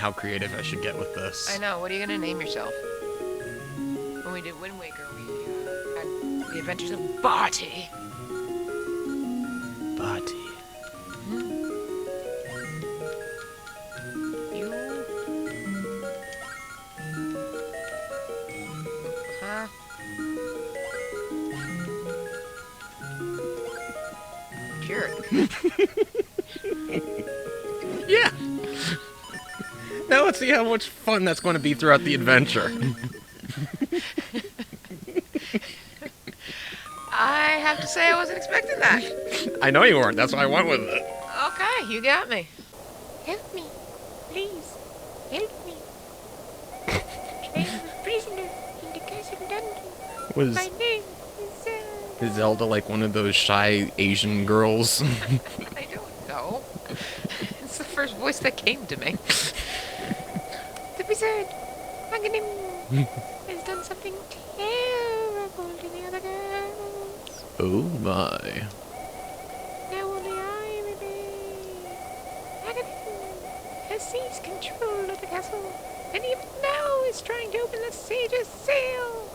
how creative I should get with this. I know. What are you gonna name yourself? When we did Wind Waker, we had the Adventures of Barty. Barty. You? Huh? Jerk. Yeah. Now let's see how much fun that's going to be throughout the adventure. I have to say I wasn't expecting that. I know you weren't. That's why I went with it. Okay, you got me. Help me, please. Help me. I am a prisoner in the castle dungeon. Was My name is is Zelda like one of those shy Asian girls? I don't know. It's the first voice that came to me. the wizard. Aghanim has done something terrible to the other girls. Oh my. Now only I remain. Aghanim has seized control of the castle, and even now is trying to open the sage's seal.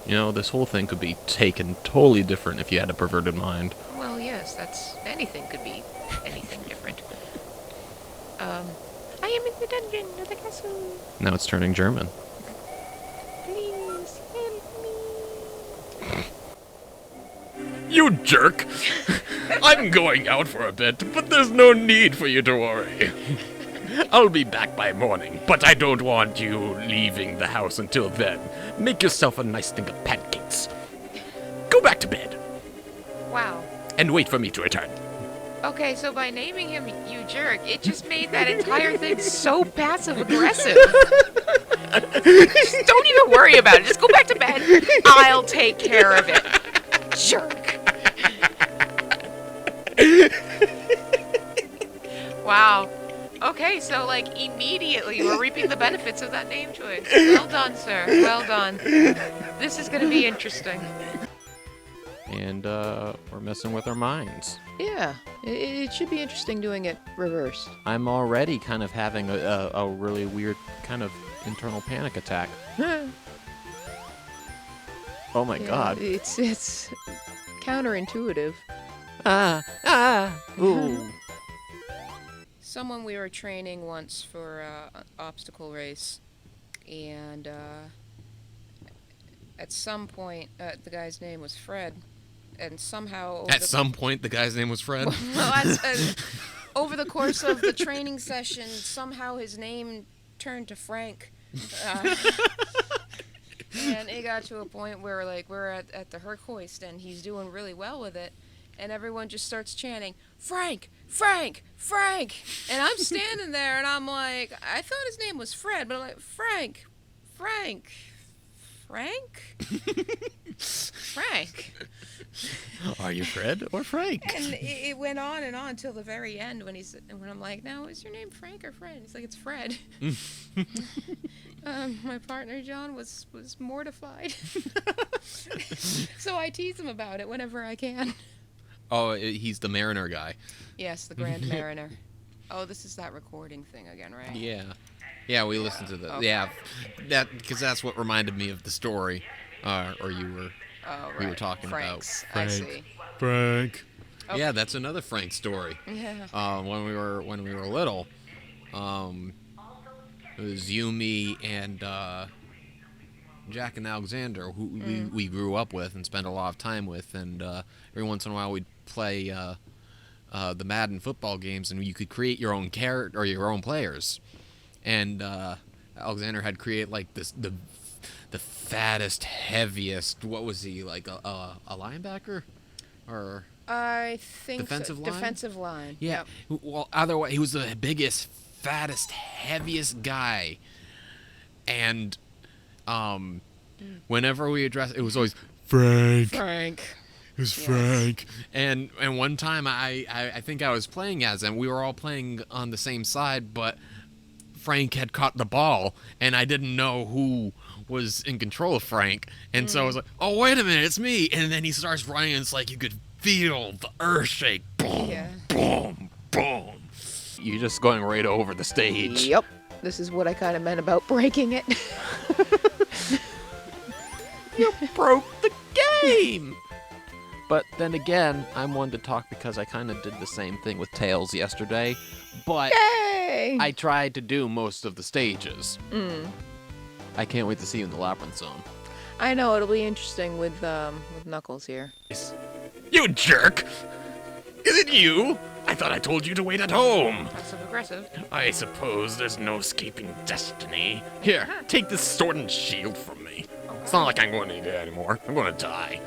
You know, this whole thing could be taken totally different if you had a perverted mind. Well, yes, that's anything could be anything different. I am in the dungeon of the castle. Now it's turning German. Please help me. You jerk! I'm going out for a bit, but there's no need for you to worry. I'll be back by morning, but I don't want you leaving the house until then. Make yourself a nice thing of pancakes. Go back to bed, Wow. and wait for me to return. Okay, so by naming him you jerk, it just made that entire thing so passive aggressive. Just don't even worry about it. Just go back to bed. I'll take care of it. Jerk. Wow. Okay, so like immediately we're reaping the benefits of that name choice. Well done, sir. Well done. This is going to be interesting. And, we're messing with our minds. Yeah, it should be interesting doing it reversed. I'm already kind of having a really weird kind of internal panic attack. Oh my god. It's counterintuitive. Ooh. Someone we were training once for an obstacle race, and at some point, the guy's name was Fred, and somehow At some point, the guy's name was Fred. over the course of the training session, somehow his name turned to Frank. And it got to a point where, like, we're at the Herc hoist, and he's doing really well with it, and everyone just starts chanting, Frank! Frank! Frank! And I'm standing there, and I'm like, I thought his name was Fred, but I'm like, Frank! Frank! Frank? Frank! Are you Fred or Frank? And it went on and on till the very end when I'm like, now is your name Frank or Fred? He's like, it's Fred. My partner John was mortified. So I tease him about it whenever I can. Oh, he's the Mariner guy. Yes, the Grand Mariner. Oh, this is that recording thing again, right? Yeah. Yeah, we listened to the... Okay. Yeah, because that's what reminded me of the story. Or you were... Oh, right. We were talking Franks. about I see. Frank. Okay. Yeah, that's another Frank story. Yeah. When we were little, it was you, me, and Jack and Alexander, who we grew up with and spent a lot of time with, and every once in a while we'd play the Madden football games, and you could create your own character or your own players. And Alexander had created like the fattest, heaviest. What was he, like a linebacker, or I think defensive line? Defensive line. Yeah. Yep. Well, either way, he was the biggest, fattest, heaviest guy, and whenever we addressed, it was always Frank. Frank. It was Yes. Frank. And one time I think I was playing as him. We were all playing on the same side, but Frank had caught the ball, and I didn't know who was in control of Frank. And so I was like, oh, wait a minute, it's me. And then he starts running, and it's like you could feel the earth shake. Boom, Yeah. boom, boom. You're just going right over the stage. Yep. This is what I kind of meant about breaking it. You broke the game! But then again, I'm one to talk because I kind of did the same thing with Tails yesterday. But Yay! I tried to do most of the stages. Mm. I can't wait to see you in the Labyrinth Zone. I know, it'll be interesting with Knuckles here. You jerk! Is it you? I thought I told you to wait at home. Passive aggressive. I suppose there's no escaping destiny. Here, take this sword and shield from me. It's not like I'm going to need it anymore. I'm going to die.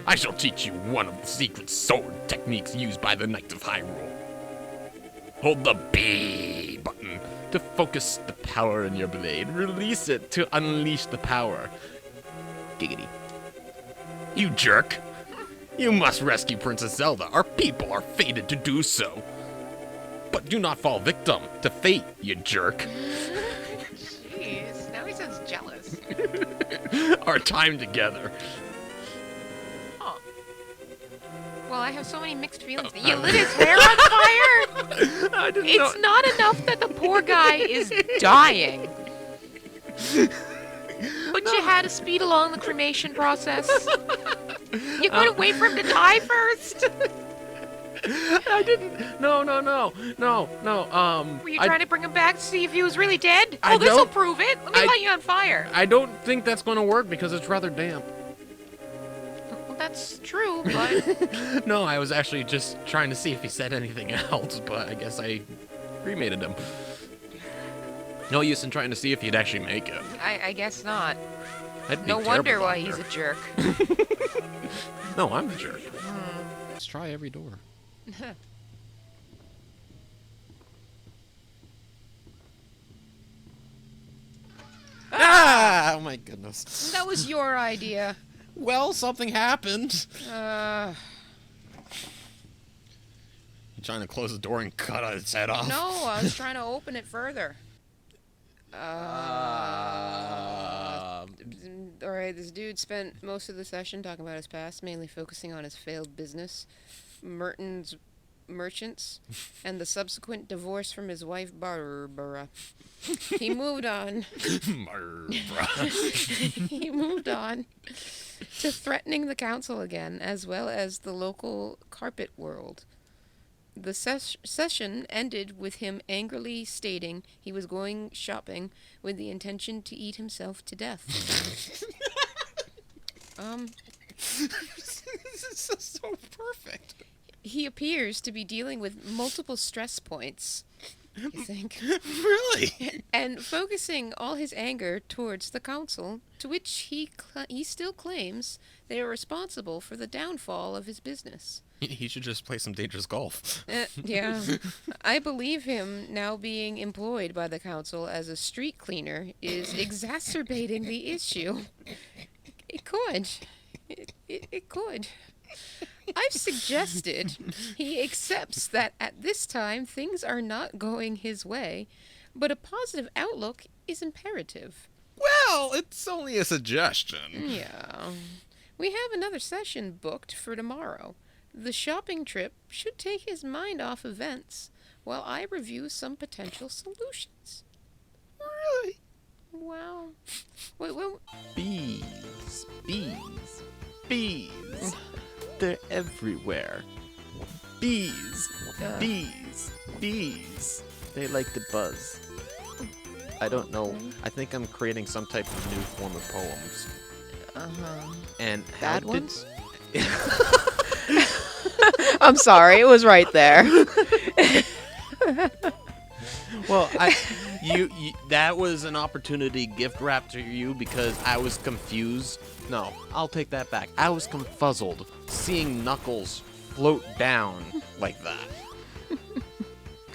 I shall teach you one of the secret sword techniques used by the Knights of Hyrule. Hold the B button to focus the power in your blade. Release it to unleash the power. Giggity. You jerk. You must rescue Princess Zelda. Our people are fated to do so. But do not fall victim to fate, you jerk. Jeez, now he sounds jealous. Our time together. Oh. Well, I have so many mixed feelings. You lit his hair on fire? I didn't know. It's not enough that the poor guy is dying. But you had to speed along the cremation process. You couldn't wait for him to die first? I didn't. No. Were you trying to bring him back to see if he was really dead? I Oh, this'll don't- prove it. Let me light you on fire. I don't think that's going to work because it's rather damp. Well, that's true, but No, I was actually just trying to see if he said anything else, but I guess I cremated him. No use in trying to see if he'd actually make it. I guess not. That'd be No terrible wonder down why he's there. a jerk. No, I'm the jerk. Let's try every door. Oh my goodness. That was your idea. Well, something happened. You trying to close the door and cut its head off? No, I was trying to open it further. Alright, this dude spent most of the session talking about his past, mainly focusing on his failed business, merchants, and the subsequent divorce from his wife, Barbara. He moved on. He moved on to threatening the council again, as well as the local carpet world. The session ended with him angrily stating he was going shopping with the intention to eat himself to death. This is so perfect. He appears to be dealing with multiple stress points, you think, Really? and focusing all his anger towards the council, to which he still claims they are responsible for the downfall of his business. He should just play some dangerous golf. Yeah. I believe him now being employed by the council as a street cleaner is exacerbating the issue. It could. It could. I've suggested he accepts that at this time things are not going his way, but a positive outlook is imperative. Well, it's only a suggestion. Yeah. We have another session booked for tomorrow. The shopping trip should take his mind off events while I review some potential solutions. Really? Wow. Wait. Bees. They're everywhere. Bees. They like to buzz. I don't know. I think I'm creating some type of new form of poems. Uh-huh. And Bad how ones? I'm sorry, it was right there. Well, you that was an opportunity gift wrapped to you because I was confused. No, I'll take that back. I was confuzzled seeing Knuckles float down like that.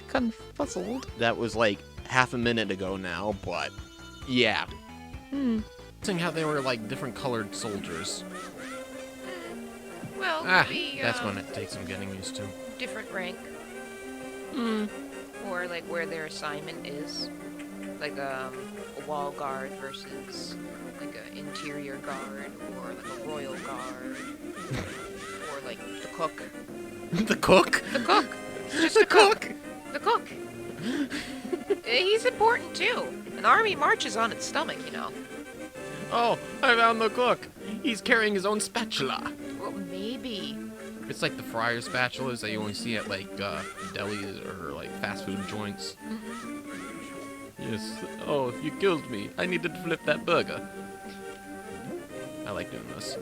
Confuzzled. That was like half a minute ago now, but yeah. Seeing how they were like different colored soldiers. well, That's going to take some getting used to. Different rank. Or like where their assignment is. Like a wall guard versus like an interior guard, or like a royal guard, or like the cook. The cook? The cook. Just The cook? The cook. He's important too. An army marches on its stomach, you know. Oh, I found the cook. He's carrying his own spatula. Well, maybe. It's like the fryer spatulas that you only see at like delis or like fast food joints. Yes. Oh, you killed me. I needed to flip that burger. I like doing this.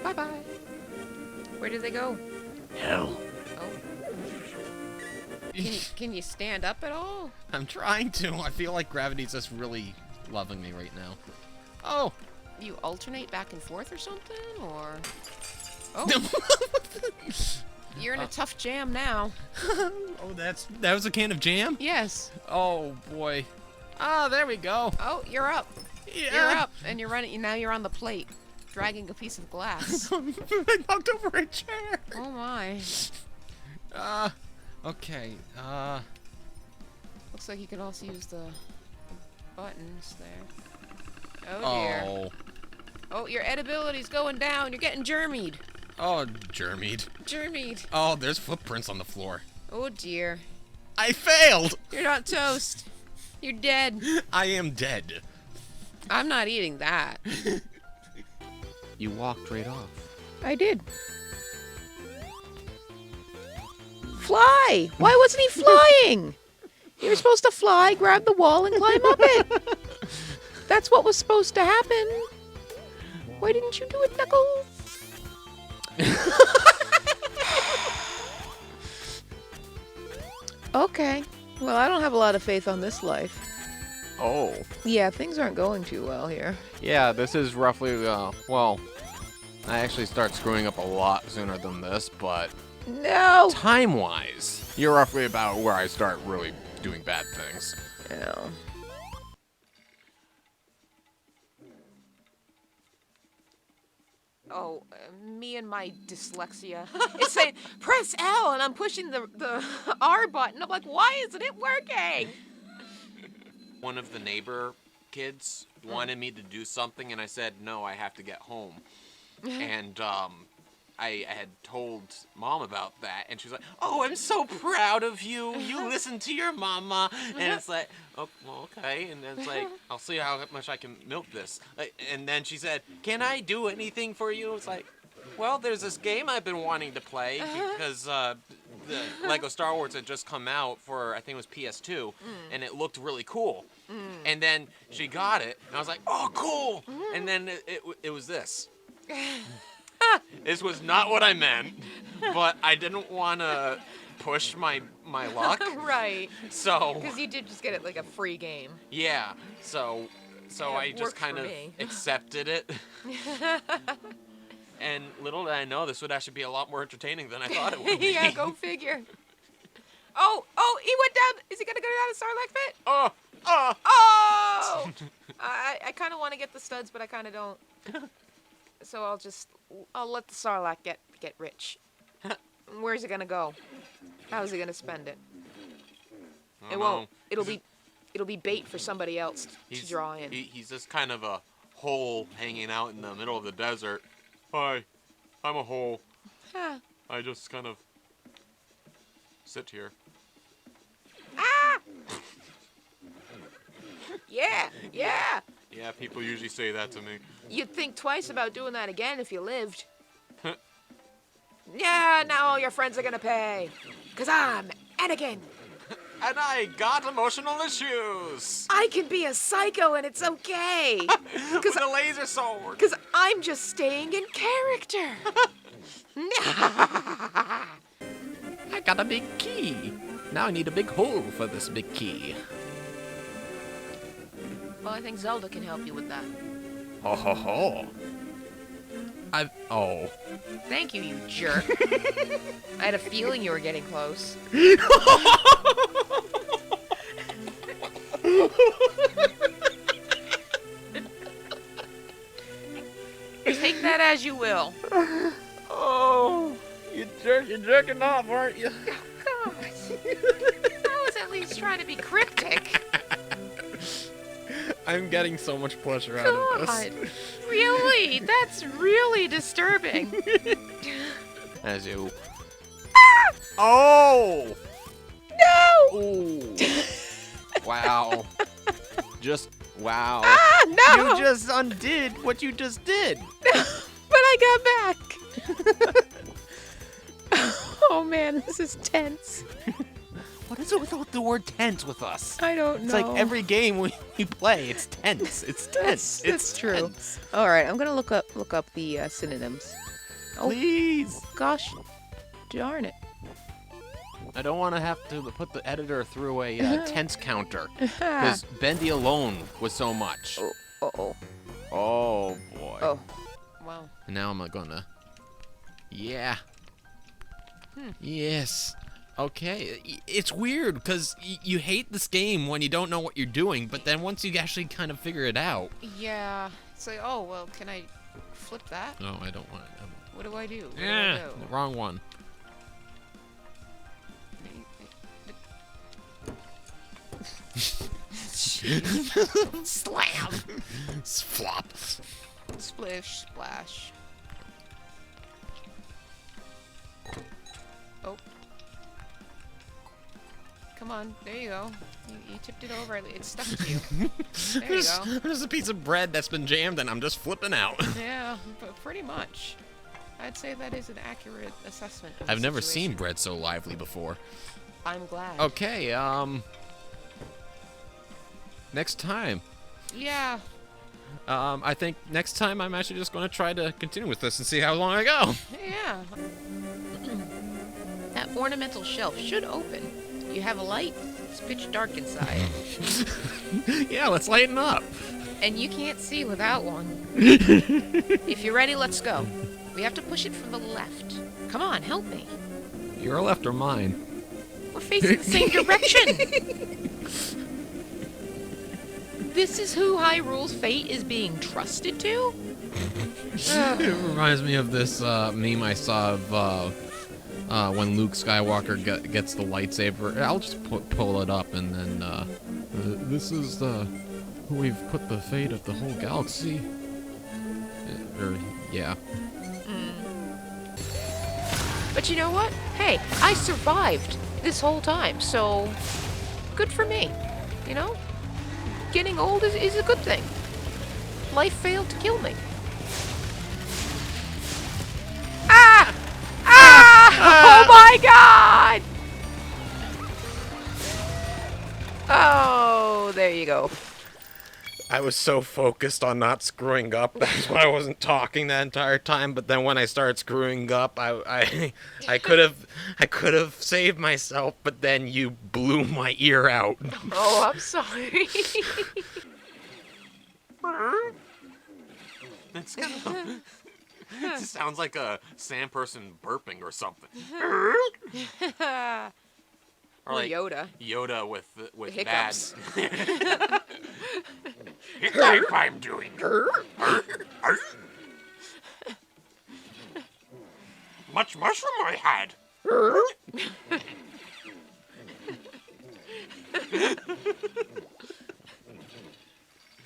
Bye-bye. Where did they go? Hell. Oh. Can you stand up at all? I'm trying to. I feel like gravity's just really loving me right now. Oh. You alternate back and forth or something, or? Oh. You're in a tough jam now. Oh, that was a can of jam? Yes. Oh boy. Ah, there we go. Oh, you're up. Yeah. You're up, and you're running. Now you're on the plate, dragging a piece of glass. I knocked over a chair. Oh my. Okay. Looks like you could also use the buttons there. Oh dear. Oh. Oh, your edibility's going down. You're getting germied. Oh, germied. Germied. Oh, there's footprints on the floor. Oh dear. I failed. You're not toast. You're dead. I am dead. I'm not eating that. You walked right off. I did. Fly! Why wasn't he flying? He was supposed to fly, grab the wall, and climb up it. That's what was supposed to happen. Why didn't you do it, Knuckles? Okay. Well, I don't have a lot of faith on this life. Oh. Yeah, things aren't going too well here. Yeah, this is roughly, well, I actually start screwing up a lot sooner than this, but No! time-wise, you're roughly about where I start really doing bad things. No. Oh, me and my dyslexia. It's saying, press L, and I'm pushing the R button. I'm like, why isn't it working? One of the neighbor kids wanted me to do something, and I said, no, I have to get home. And I had told Mom about that, and she was like, oh, I'm so proud of you. You listen to your mama. And it's like, oh, well, okay. And then it's like, I'll see how much I can milk this. And then she said, can I do anything for you? It's like, well, there's this game I've been wanting to play because the Lego Star Wars had just come out for, I think it was PS2, and it looked really cool. And then she got it, and I was like, oh, cool. And then it was this. This was not what I meant, but I didn't want to push my luck. Right. So, Because you did just get it like a free game. yeah. So Yeah, I it just worked kind for of me. accepted it. And little did I know this would actually be a lot more entertaining than I thought it would be. Yeah, go figure. Oh, he went down. Is he going to go down the Sarlacc pit? Oh. Oh! I kind of want to get the studs, but I kind of don't. So I'll let the Sarlacc get rich. Where's it gonna go? How's he gonna spend it? I It don't won't. know. It'll be bait for somebody else to draw in. He's just kind of a hole hanging out in the middle of the desert. Hi, I'm a hole. Huh. I just kind of sit here. Ah! Yeah. Yeah, people usually say that to me. You'd think twice about doing that again if you lived. Yeah, now all your friends are gonna pay. 'Cause I'm Anakin. And I got emotional issues. I can be a psycho and it's okay. With a laser sword. 'Cause I'm just staying in character. I got a big key. Now I need a big hole for this big key. Well, I think Zelda can help you with that. Ho ho ho. Oh. Thank you, you jerk. I had a feeling you were getting close. Take that as you will. Oh, you're jerking off, aren't you? Gosh. I was at least trying to be cryptic. I'm getting so much pleasure out of God. this. Really? That's really disturbing. As you. Oh! Ooh. Wow. Just wow. Ah, no! You just undid what you just did. But I got back. Oh man, this is tense. What is it with the word tense with us? I don't know. It's like every game we play, it's tense. It's tense. That's true. Tense. All right, I'm gonna look up the synonyms. Oh Please. gosh, darn it. I don't want to have to put the editor through a tense counter because Bendy alone was so much. Oh. Oh boy. Oh. Wow. And now I'm gonna. Yeah. Yes. Okay. It's weird because you hate this game when you don't know what you're doing, but then once you actually kind of figure it out. Yeah. It's like, oh well, can I flip that? No, I don't want it. What do I do? What do I Yeah. do? Wrong one. Slam! Flop. Splish, splash. Oh. Come on, there you go. You tipped it over. It stuck to you. There you go. There's a piece of bread that's been jammed and I'm just flipping out. Yeah, but pretty much. I'd say that is an accurate assessment of I've the never seen situation. bread so lively before. I'm glad. Okay, next time. Yeah. I think next time I'm actually just going to try to continue with this and see how long I go. Yeah. That ornamental shelf should open. You have a light. It's pitch dark inside. Yeah, let's lighten up. And you can't see without one. If you're ready, let's go. We have to push it from the left. Come on, help me. Your left or mine? We're facing the same direction. This is who Hyrule's fate is being trusted to? It reminds me of this meme I saw of when Luke Skywalker gets the lightsaber. I'll just pull it up and then this is who we've put the fate of the whole galaxy. Yeah. But you know what? Hey, I survived this whole time, so good for me. You know? Getting old is a good thing. Life failed to kill me. Ah! Ah! Oh my god! Oh, there you go. I was so focused on not screwing up, that's why I wasn't talking that entire time. But then when I started screwing up, I could have saved myself. But then you blew my ear out. Oh, I'm sorry. It's kind of, it sounds like a sand person burping or something. Or like Yoda. Yoda with Hiccups. bad. If I'm doing much mushroom I had.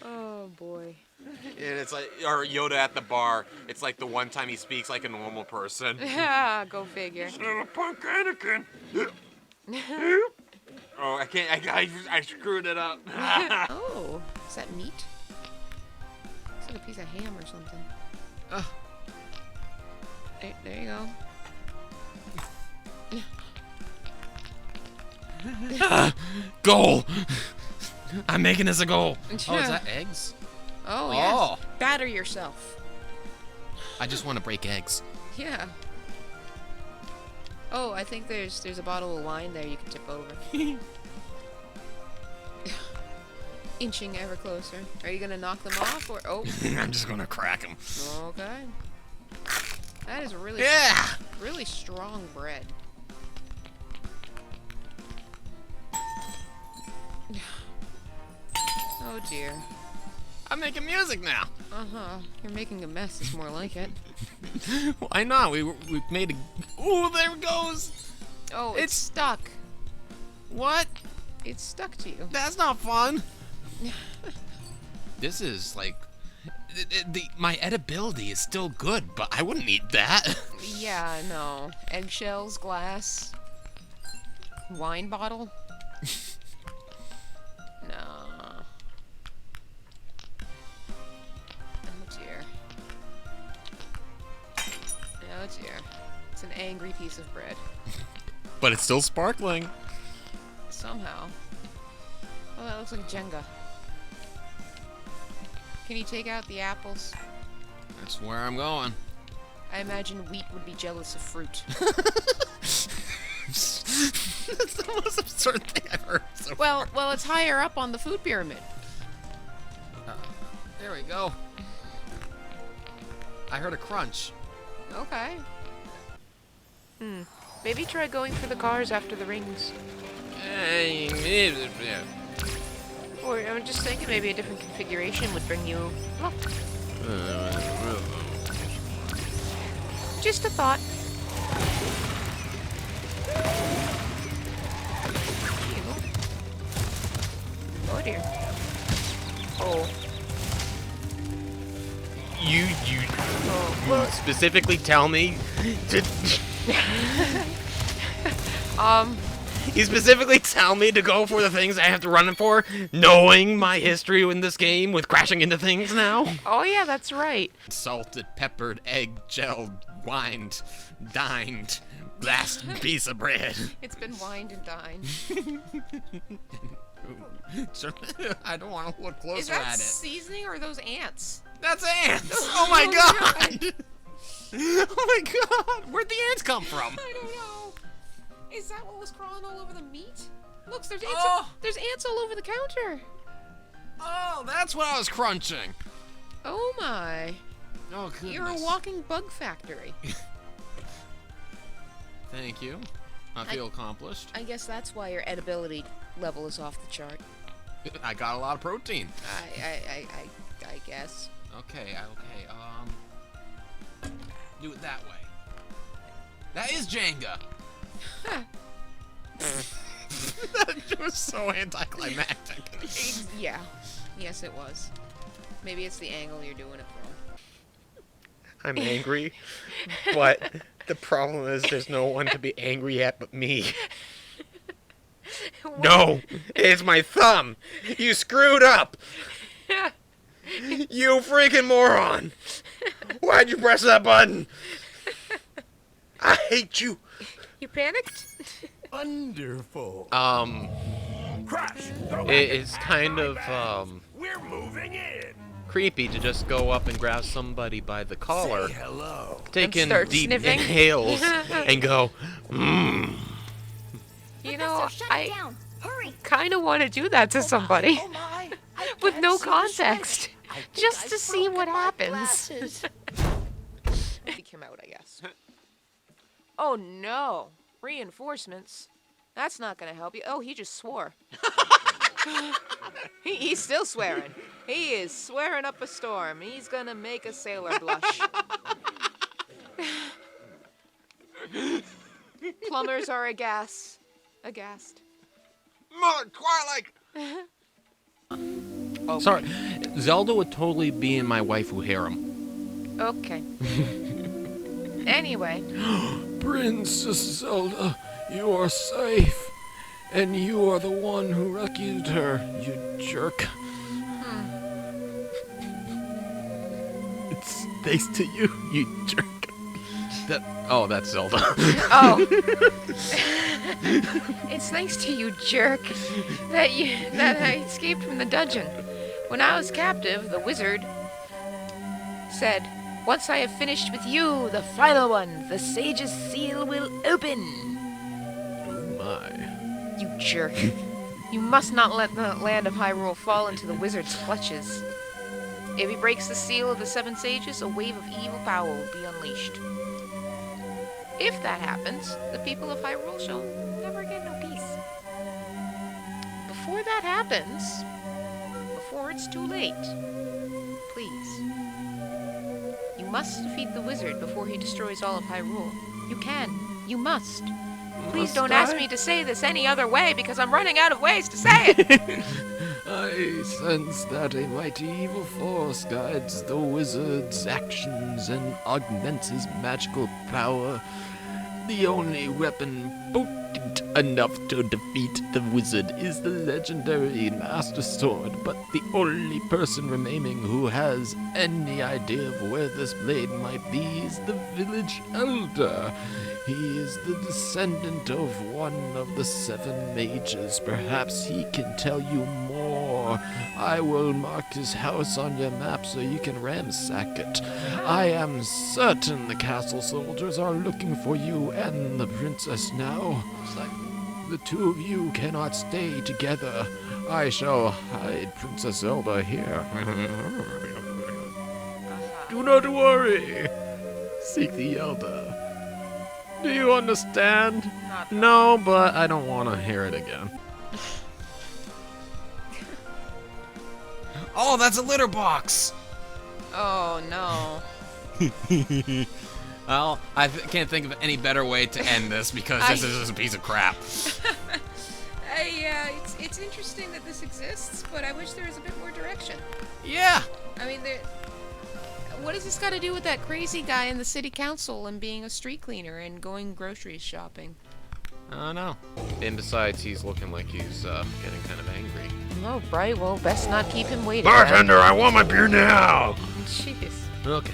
Oh boy. And it's like, or Yoda at the bar. It's like the one time he speaks like a normal person. Yeah, go figure. Little punk Anakin. Oh, I can't. I screwed it up. Oh, is that meat? It's like a piece of ham or something. There you go. Goal. I'm making this a goal. Oh, is that eggs? Oh, Oh. yes. Batter yourself. I just want to break eggs. Yeah. Oh, I think there's a bottle of wine there you can tip over. Inching ever closer. Are you gonna knock them off or oh? I'm just gonna crack them. Okay. That is really Yeah. really strong bread. Oh dear. I'm making music now. Uh-huh. You're making a mess. It's more like it. Why not? We made a. Ooh, there it goes. Oh, It's- it's stuck. What? It's stuck to you. That's not fun. This is like. My edibility is still good, but I wouldn't eat that. Yeah, I know. Eggshells, glass, wine bottle. No. Oh dear. Oh dear. It's an angry piece of bread. But it's still sparkling. Somehow. Oh, that looks like Jenga. Can you take out the apples? That's where I'm going. I imagine wheat would be jealous of fruit. That's the most absurd thing I've heard so Well, it's higher up on the food pyramid. There we go. I heard a crunch. Okay. Maybe try going for the cars after the rings. Or I'm just thinking maybe a different configuration would bring you luck. Just a thought. Oh dear. Oh. You Oh. Well, specifically tell me to. You specifically tell me to go for the things I have to run for, knowing my history in this game with crashing into things now. oh yeah, that's right. Salted, peppered, egg, gelled, wined, dined, last piece of bread. It's been wined and dined. I don't want to look Is closer that at it. seasoning or are those ants? That's ants! Oh my god! Oh my god! Where'd the ants come from? I don't know. Is that what was crawling all over the meat? Look, there's ants. Oh. There's ants all over the counter. Oh, that's what I was crunching. Oh my! Oh goodness. You're a walking bug factory. Thank you. I feel accomplished. I guess that's why your edibility level is off the chart. I got a lot of protein. I guess. Okay. Do it that way. That is Jenga. That was so anticlimactic. Yeah. Yes, it was. Maybe it's the angle you're doing it from. I'm angry, but the problem is there's no one to be angry at but me. No, it's my thumb. You screwed up. You freaking moron. Why'd you press that button? I hate you. You panicked? Wonderful. Crash. It's kind of, We're moving in. creepy to just go up and grab somebody by the collar, Say hello. take And in start deep sniffing. inhales, and go, mmm. You know, I kind of want to do that to somebody with no context, just to see what happens. He came out, I guess. Oh no! Reinforcements. That's not gonna help you. Oh, he just swore. He's still swearing. He is swearing up a storm. He's gonna make a sailor blush. Plumbers are aghast. Mother Twilight. Sorry, Zelda would totally be in my waifu harem. Okay. Anyway, Princess Zelda, you are safe. And you are the one who rescued her, you jerk. It's thanks to you, you jerk. That's Zelda. oh, it's thanks to you, jerk, that I escaped from the dungeon. When I was captive, the wizard said, "Once I have finished with you, the final one, the sage's seal will open." Oh my. You jerk. You must not let the land of Hyrule fall into the wizard's clutches. If he breaks the seal of the seven sages, a wave of evil power will be unleashed. If that happens, the people of Hyrule shall never get no peace. Before that happens, before it's too late, please, you must defeat the wizard before he destroys all of Hyrule. You can. You must. Please Must don't I? ask me to say this any other way because I'm running out of ways to say it. I sense that a mighty evil force guides the wizard's actions and augments his magical power. The only weapon competent enough to defeat the wizard is the legendary Master Sword, but the only person remaining who has any idea of where this blade might be is the village elder. He is the descendant of one of the 7 mages. Perhaps he can tell you more. I will mark his house on your map so you can ransack it. I am certain the castle soldiers are looking for you and the princess now. Looks like the 2 of you cannot stay together. I shall hide Princess Zelda here. Do not worry. Seek the elder. Do you understand? No, but I don't want to hear it again. Oh, that's a litter box! Oh no. Well, I can't think of any better way to end this because this is just a piece of crap. It's interesting that this exists, but I wish there was a bit more direction. Yeah! I mean, what does this got to do with that crazy guy in the city council and being a street cleaner and going groceries shopping? I don't know. And besides, he's looking like he's getting kind of angry. Oh, right. Well, best not keep him waiting. Bartender, I want my beer now! Jeez. Okay.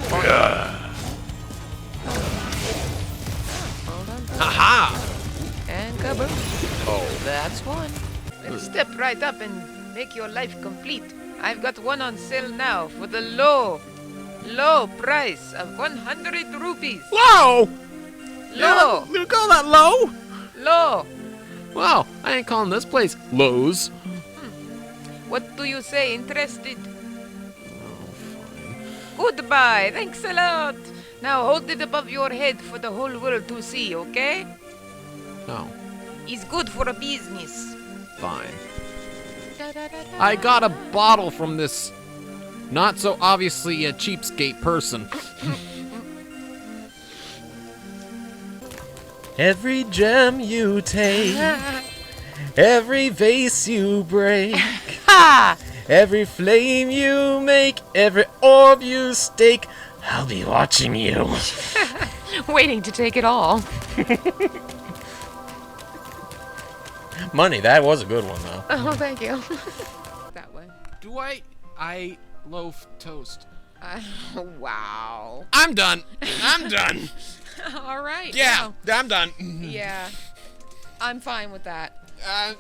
Hold on. Haha! And kaboom. Oh. That's one. Then step right up and make your life complete. I've got one on sale now for the low price of 100 rupees. Low! Low, You call that low? low. Wow, I ain't calling this place Lowe's. What do you say? Interested? Goodbye. Thanks a lot. Now hold it above your head for the whole world to see, okay? No, It's good for a business. fine. I got a bottle from this not so obviously a cheapskate person. Every gem you take, every vase you break, Ha! every flame you make, every orb you stake, I'll be watching you. Waiting to take it all. Money, that was a good one though. Oh, thank you. That way. Do I loaf toast? Wow. I'm done. I'm done. All right. Yeah, wow. I'm done. Yeah. I'm fine with that.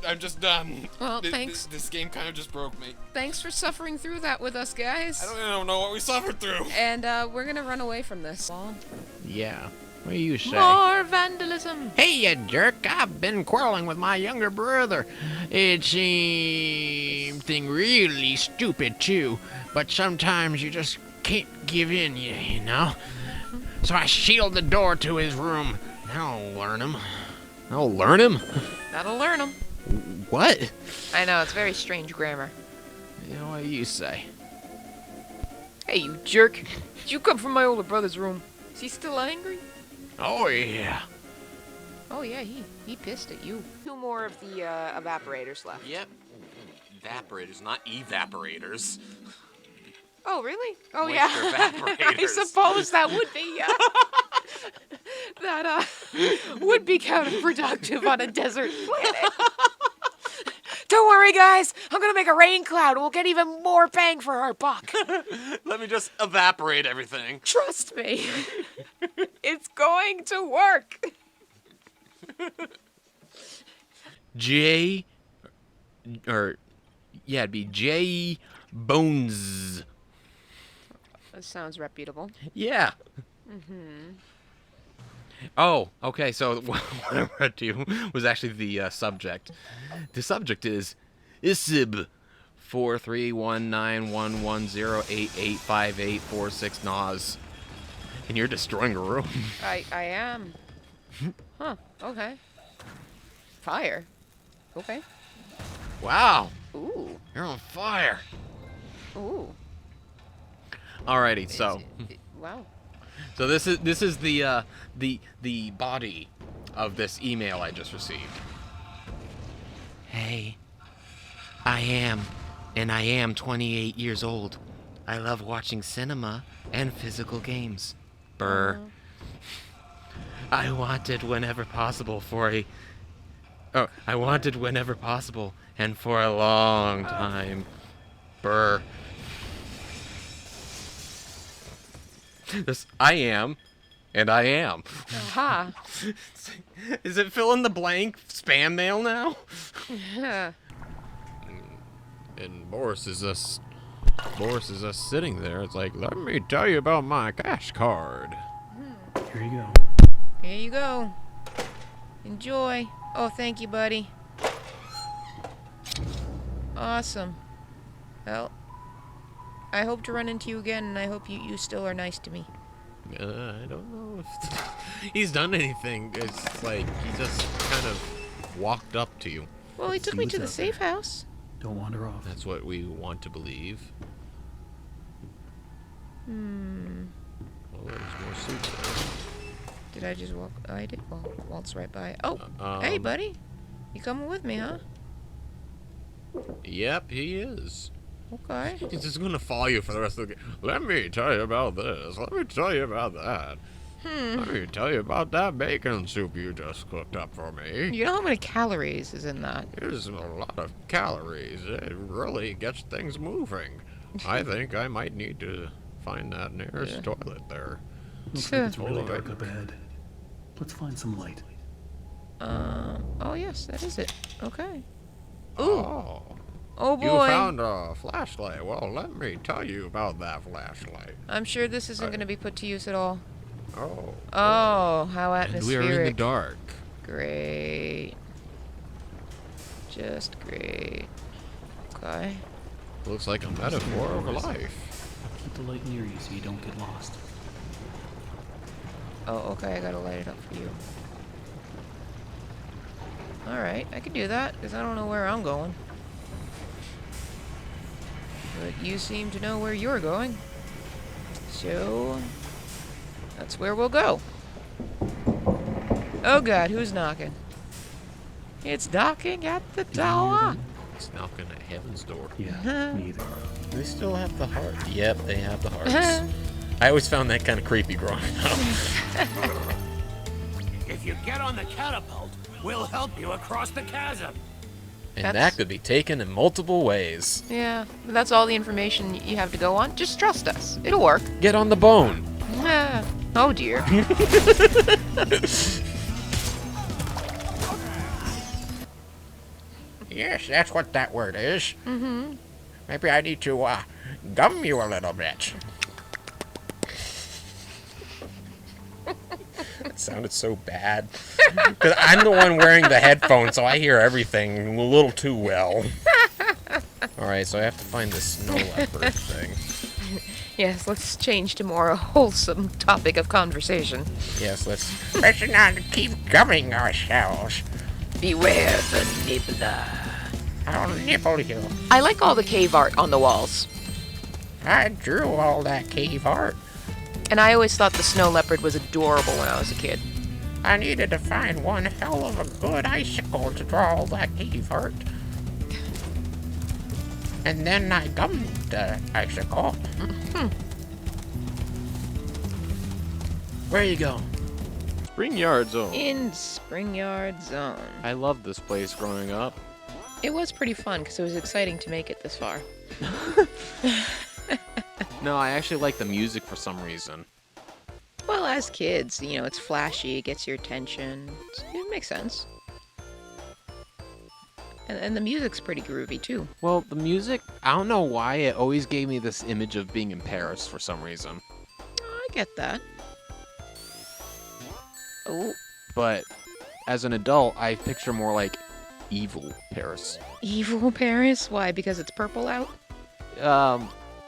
I'm just done. Well, thanks. This game kind of just broke me. Thanks for suffering through that with us, guys. I don't even know what we suffered through. And we're gonna run away from this. Yeah. What do you say? More vandalism. Hey, you jerk, I've been quarreling with my younger brother. It's something really stupid, too. But sometimes you just can't give in, you know? So I shield the door to his room. That'll learn him. I'll learn him. That'll learn them. What? I know, it's very strange grammar. You know what you say? Hey, you jerk. Did you come from my older brother's room? Is he still angry? Oh, yeah. Oh, yeah, he pissed at you. 2 more of the evaporators left. Yep. Evaporators, not evaporators. Oh, really? Oh, Moisture yeah. I evaporators. suppose that would be, that, would be counterproductive on a desert planet. Don't worry, guys. I'm gonna make a rain cloud. We'll get even more bang for our buck. Let me just evaporate everything. Trust me. It's going to work. It'd be J Bones. That sounds reputable. Yeah. Oh, okay. So what I read to you was actually the subject. The subject is ISIB 4319110885846 Nas, and you're destroying a room. I am. Huh, okay. Fire. Okay. Wow, Ooh. you're on fire. Ooh. Alrighty, so Wow. so this is the body of this email I just received. Hey, I am 28 years old. I love watching cinema and physical games. Burr. I wanted whenever possible for a. Oh, I wanted whenever possible and for a long time. Burr. This I am, and I am. Aha. Is it fill in the blank spam mail now? And Boris is us sitting there. It's like, let me tell you about my cash card. Here you go. Here you go. Enjoy. Oh, thank you, buddy. Awesome. Well, I hope to run into you again, and I hope you still are nice to me. I don't know if he's done anything. It's like he just kind of walked up to you. Well, he took See me what's to the out safe there. house. Don't wander off. That's what we want to believe. Well, there's more suits there. Did I just walk? I did waltz right by. Oh, hey, buddy. You coming with me, huh? Yep, he is. Okay. He's just gonna follow you for the rest of the game. Let me tell you about this. Let me tell you about that. Let me tell you about that bacon soup you just cooked up for me. You know how many calories is in that? There's a lot of calories. It really gets things moving. I think I might need to find that nearest toilet there. Looks like it's really Hold on. dark up ahead. Let's find some light. Oh yes, that is it. Okay. Ooh. Oh, Oh you boy. found a flashlight. Well, let me tell you about that flashlight. I'm sure this isn't going to be put to use at all. Oh. Oh, how And we atmospheric. are in the dark. Great. Just great. Okay. Looks like a metaphor of life. Keep the light near you so you don't get lost. Oh, okay, I gotta light it up for you. Alright, I can do that, because I don't know where I'm going. But you seem to know where you're going. So, that's where we'll go. Oh god, who's knocking? It's knocking at the door. It's knocking at heaven's door. Yeah, me either. They still have the heart. Yep, they have the hearts. I always found that kind of creepy growing up. If you get on the catapult, we'll help you across the chasm. And That's- that could be taken in multiple ways. Yeah, that's all the information you have to go on. Just trust us. It'll work. Get on the bone. Oh dear. Yes, that's what that word is. Mm-hmm. Maybe I need to, gum you a little bit. It sounded so bad. Because I'm the one wearing the headphones, so I hear everything a little too well. Alright, so I have to find this snow leopard thing. Yes, let's change to more wholesome topic of conversation. Yes, let's... Let's not keep gumming ourselves. Beware the nibbler. I'll nibble you. I like all the cave art on the walls. I drew all that cave art. And I always thought the snow leopard was adorable when I was a kid. I needed to find one hell of a good icicle to draw all that cave art. And then I gummed the icicle. Where you go? Spring Yard Zone. In Springyard Zone. I loved this place growing up. It was pretty fun because it was exciting to make it this far. No, I actually like the music for some reason. Well, as kids, you know, it's flashy, it gets your attention. It makes sense. And the music's pretty groovy, too. Well, the music, I don't know why, it always gave me this image of being in Paris for some reason. I get that. Oh, But as an adult, I picture more like evil Paris. evil Paris? Why? Because it's purple out?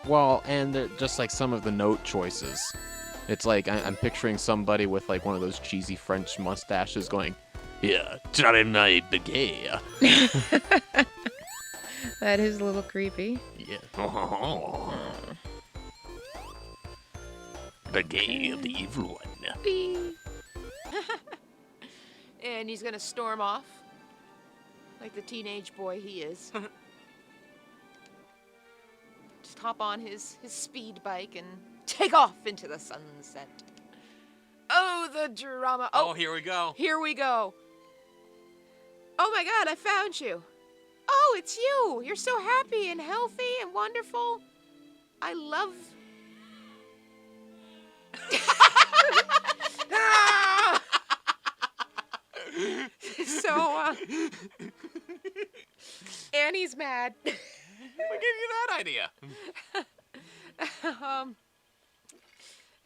Well, and just like some of the note choices. It's like I'm picturing somebody with like one of those cheesy French mustaches going, "Yeah, try my baguette." That is a little creepy. Yeah. Baguette of the evil one. Beep. And he's gonna storm off. Like the teenage boy he is. Just hop on his speed bike and take off into the sunset. the drama. Oh, here we go. Here we go. Oh my god, I found you. Oh, it's you. You're so happy and healthy and wonderful. I love... Ah! So, Annie's mad. What gave you that idea?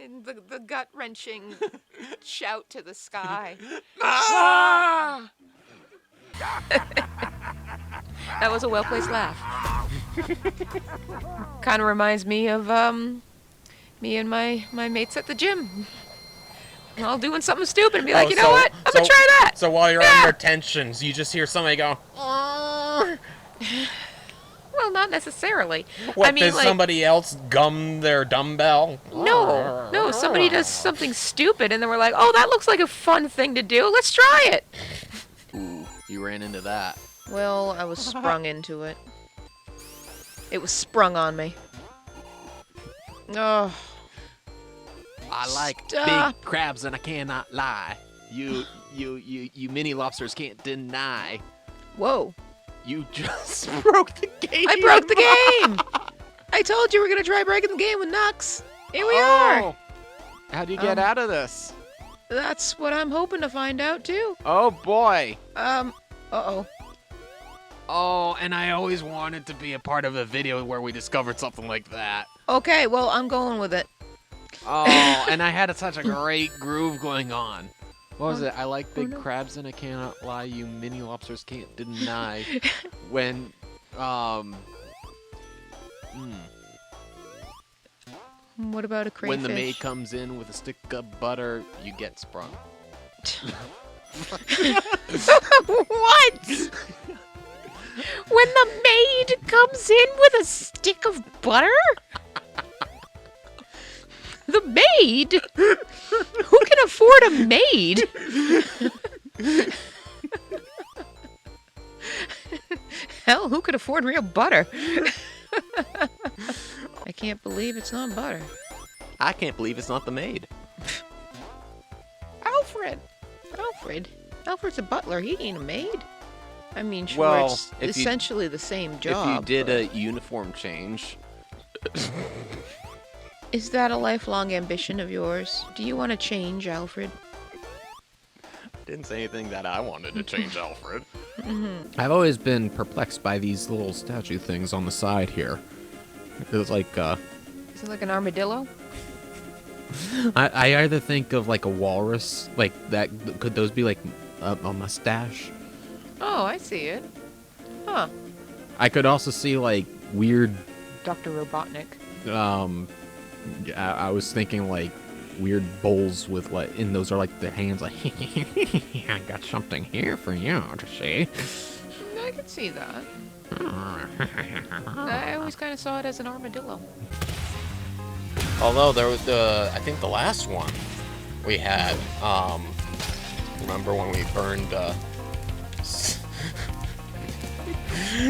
And the gut-wrenching shout to the sky. Ah! That was a well-placed laugh. Kind of reminds me of me and my mates at the gym. All doing something stupid and be like, you know what? I'm gonna try that. So while you're Yeah. under tensions, you just hear somebody go, "Oh." Well, not necessarily. What, I mean, does like, somebody else gum their dumbbell? no, somebody does something stupid and then we're like, oh, that looks like a fun thing to do. Let's try it. Ooh, you ran into that. Well, I was sprung into it. It was sprung on me. Oh. I like Stop. big crabs and I cannot lie. You mini lobsters can't deny. Whoa. You just broke the game. I broke the game! I told you we're gonna try breaking the game with Nux. Here we are. How do you get out of this? That's what I'm hoping to find out too. Oh boy. Uh-oh. Oh, and I always wanted to be a part of a video where we discovered something like that. Okay, well, I'm going with it. Oh, and I had such a great groove going on. What was it? I like big crabs and I cannot lie. You mini lobsters can't deny. When, What about a crayfish? when the maid comes in with a stick of butter, you get sprung. What? When the maid comes in with a stick of butter? The maid? Who can afford a maid? Hell, who could afford real butter? I can't believe it's not butter. I can't believe it's not the maid. Alfred! Alfred's a butler. He ain't a maid. I mean, sure, Well, it's if you- essentially the same job. If you did but- a uniform change, Is that a lifelong ambition of yours? Do you want to change, Alfred? didn't say anything that I wanted to change, Alfred. I've always been perplexed by these little statue things on the side here. It's like, Is it like an armadillo? I either think of like a walrus, like that. Could those be like a mustache? Oh, I see it. Huh. I could also see like weird. Dr. Robotnik. I was thinking like weird bowls with like, and those are like the hands like. I got something here for you to see. I could see that. I always kind of saw it as an armadillo. Although there was I think the last one we had, remember when we burned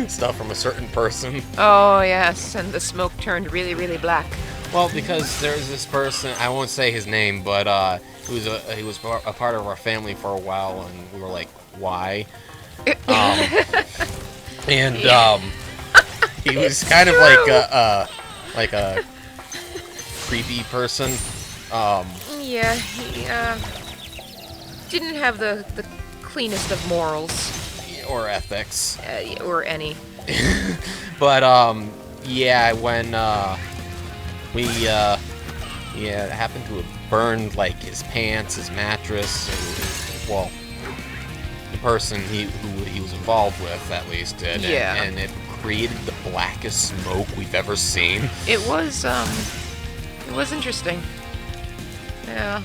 stuff from a certain person? Oh, yes, and the smoke turned really, really black. Well, because there's this person, I won't say his name, but he was a part of our family for a while, and we were like, why? He was kind of like a creepy person. Yeah, he didn't have the cleanest of morals. Or ethics. Or any. But, yeah, when, we, happened to have burned, like, his pants, his mattress, well, the person who he was involved with, at least, did. Yeah. And it created the blackest smoke we've ever seen. It was interesting. Yeah.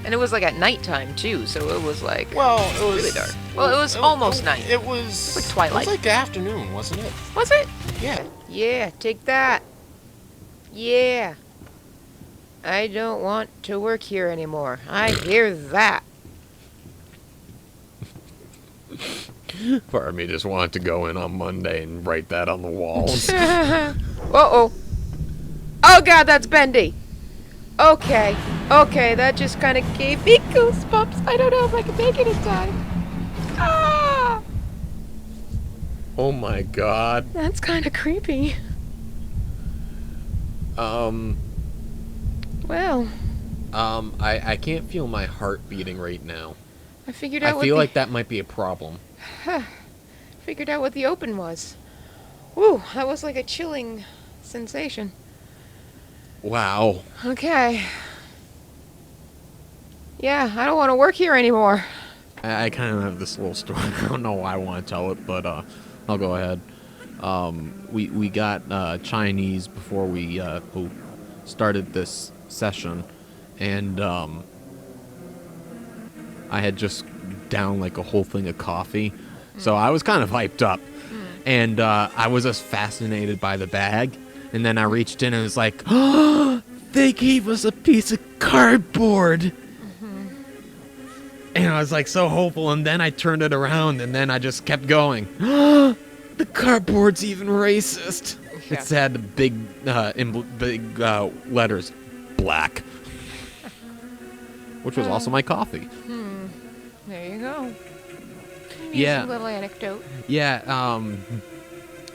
And it was, like, at nighttime, too, so it was, like, Well, it was really dark. Well, it was almost night. It was like twilight. It was like afternoon, wasn't it? Was it? Yeah. Yeah, take that. Yeah. I don't want to work here anymore. I hear that. Part of me just wanted to go in on Monday and write that on the walls. Uh-oh. Oh, God, that's Bendy. Okay. Okay, that just kind of gave me goosebumps. I don't know if I can make it in time. Ah! Oh my god. That's kind of creepy. Well, I can't feel my heart beating right now. I figured out I feel like that might be a problem. figured out what the open was. Whew, that was like a chilling sensation. Wow. Okay. Yeah, I don't want to work here anymore. I kind of have this little story. I don't know why I want to tell it, but I'll go ahead. We got Chinese before we started this session, and I had just downed like a whole thing of coffee, so I was kind of hyped up, and I was just fascinated by the bag, and then I reached in and was like, "Oh, they gave us a piece of cardboard." And I was like so hopeful, and then I turned it around, and then I just kept going. The cardboard's even racist. Yeah. It said big letters, black, which was also my coffee. There you go. Yeah. A little anecdote. Yeah.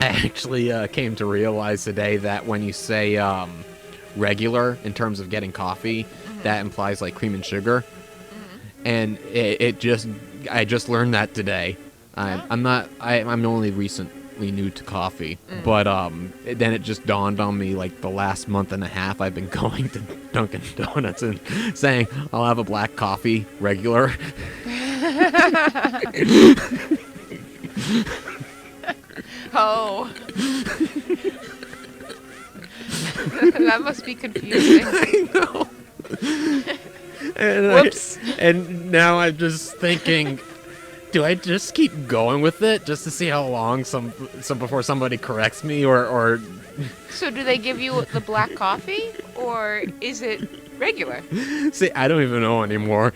I actually came to realize today that when you say regular in terms of getting coffee, that implies like cream and sugar. And I just learned that today. I'm only recently new to coffee, but then it just dawned on me like the last month and a half I've been going to Dunkin' Donuts and saying I'll have a black coffee regular. Oh. That must be confusing. I know. And Whoops. And now I'm just thinking, do I just keep going with it just to see how long some before somebody corrects me or So do they give you the black coffee, or is it regular? see, I don't even know anymore.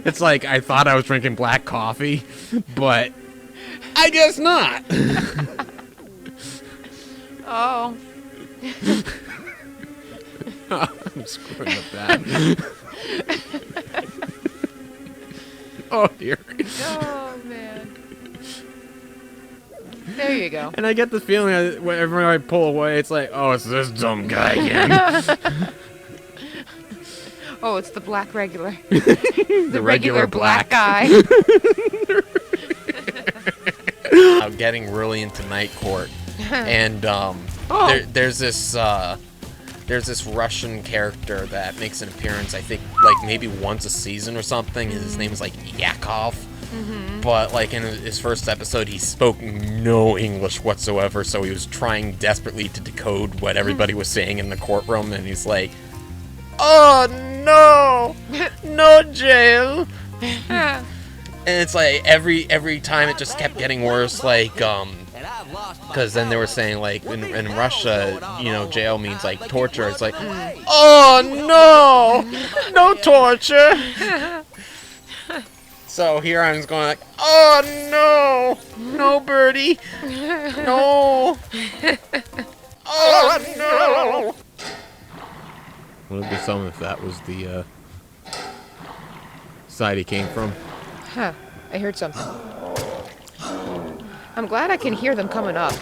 It's like I thought I was drinking black coffee, but I guess not. Oh. I'm screwing with that. Oh dear. Oh, man. There you go. And I get the feeling that whenever I pull away, it's like, oh, it's this dumb guy again. Oh, it's the black regular. The regular black guy. I'm getting really into Night Court, and Oh. there's this Russian character that makes an appearance, I think, like maybe once a season or something. His name is like Yakov. But like in his first episode, he spoke no English whatsoever, so he was trying desperately to decode what everybody was saying in the courtroom, and he's like, "Oh no, no jail." And it's like every time it just kept getting worse, like because then they were saying like in Russia, you know, jail means like torture. It's like, oh no, no torture. So here I was going like, oh no, no birdie, no, oh no. What would be some if that was the side he came from? Huh. I heard something. I'm glad I can hear them coming up.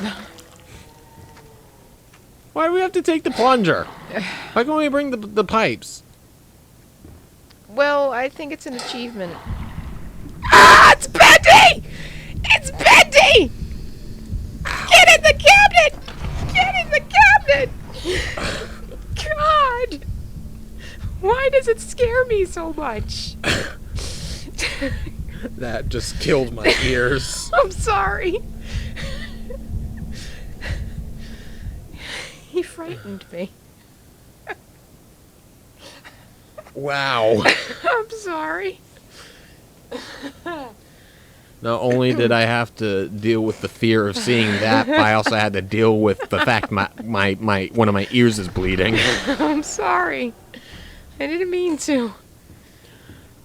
Why do we have to take the plunger? Why can't we bring the pipes? Well, I think it's an achievement. Ah! It's Bendy! It's Bendy! Get in the cabinet! Get in the cabinet! God! Why does it scare me so much? That just killed my ears. I'm sorry. He frightened me. Wow. I'm sorry. Not only did I have to deal with the fear of seeing that, but I also had to deal with the fact my one of my ears is bleeding. I'm sorry. I didn't mean to.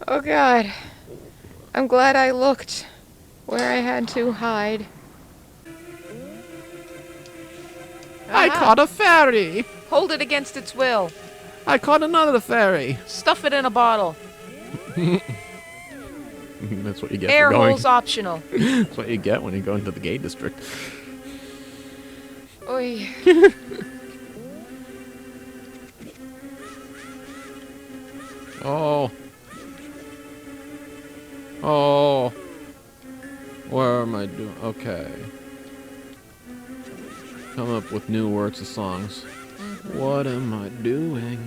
Oh God. I'm glad I looked where I had to hide. I caught a fairy. Hold it against its will. I caught another fairy. Stuff it in a bottle. That's what you get Air for going. holes optional. That's what you get when you go into the gay district. Oy. Oh. Oh. Where am I doing? Okay. Come up with new words of songs. What am I doing?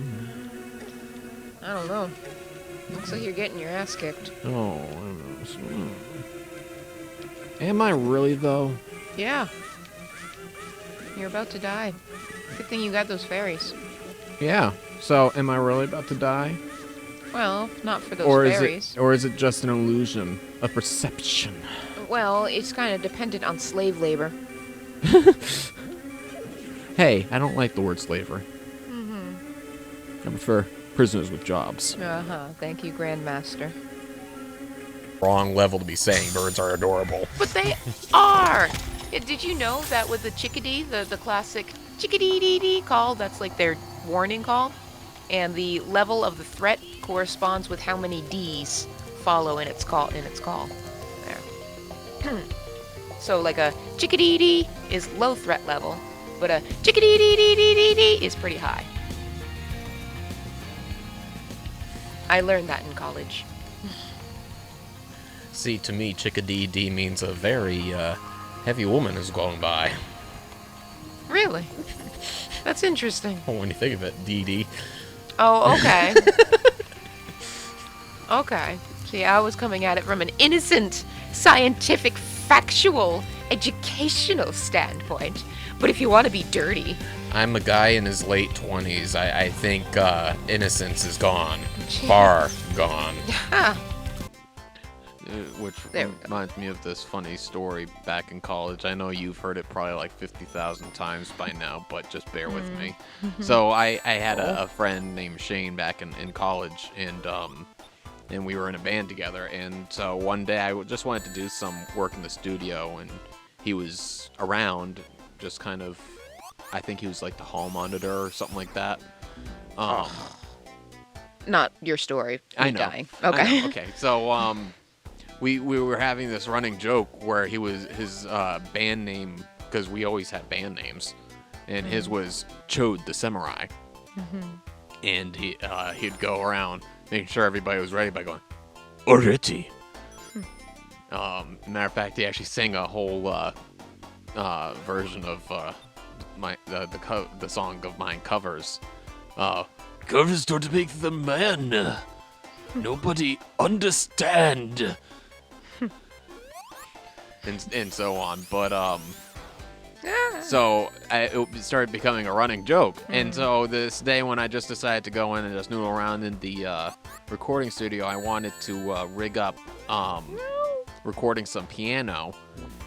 I don't know. Looks like you're getting your ass kicked. Oh, am I really though? Yeah. You're about to die. Good thing you got those fairies. Yeah. So, am I really about to die? Well, not for those Or fairies. is it just an illusion, a perception? Well, it's kind of dependent on slave labor. Hey, I don't like the word slavery. I prefer prisoners with jobs. Uh-huh. Thank you, Grandmaster. Wrong level to be saying birds are adorable. But they are! Did you know that with the chickadee, the classic chickadee-dee-dee call, that's like their warning call? And the level of the threat corresponds with how many D's follow in its call. There. So like a chickadee-dee is low threat level, but a chickadee-dee-dee-dee-dee is pretty high. I learned that in college. See, to me, chickadee means a very heavy woman is going by. Really? That's interesting. Oh, when you think of it, Dee. Oh, okay. Okay. See, I was coming at it from an innocent, scientific, factual, educational standpoint. But if you want to be dirty... I'm a guy in his late 20s. I think innocence is gone. Far gone. Which There we go. reminds me of this funny story back in college. I know you've heard it probably like 50,000 times by now, but just bear with me. So I had a friend named Shane back in college, and we were in a band together. And so one day I just wanted to do some work in the studio, and he was around, just kind of, I think he was like the hall monitor or something like that. Not your story. I You know. dying. I Okay. know. Okay. So we were having this running joke where his band name, because we always had band names, and his was Chode the Samurai, and he'd go around making sure everybody was ready by going, already. Matter of fact, he actually sang a whole version of the song of mine covers. Covers don't make the man. Nobody understand. and so on. But so it started becoming a running joke. And so this day when I just decided to go in and just noodle around in the recording studio, I wanted to rig up recording some piano,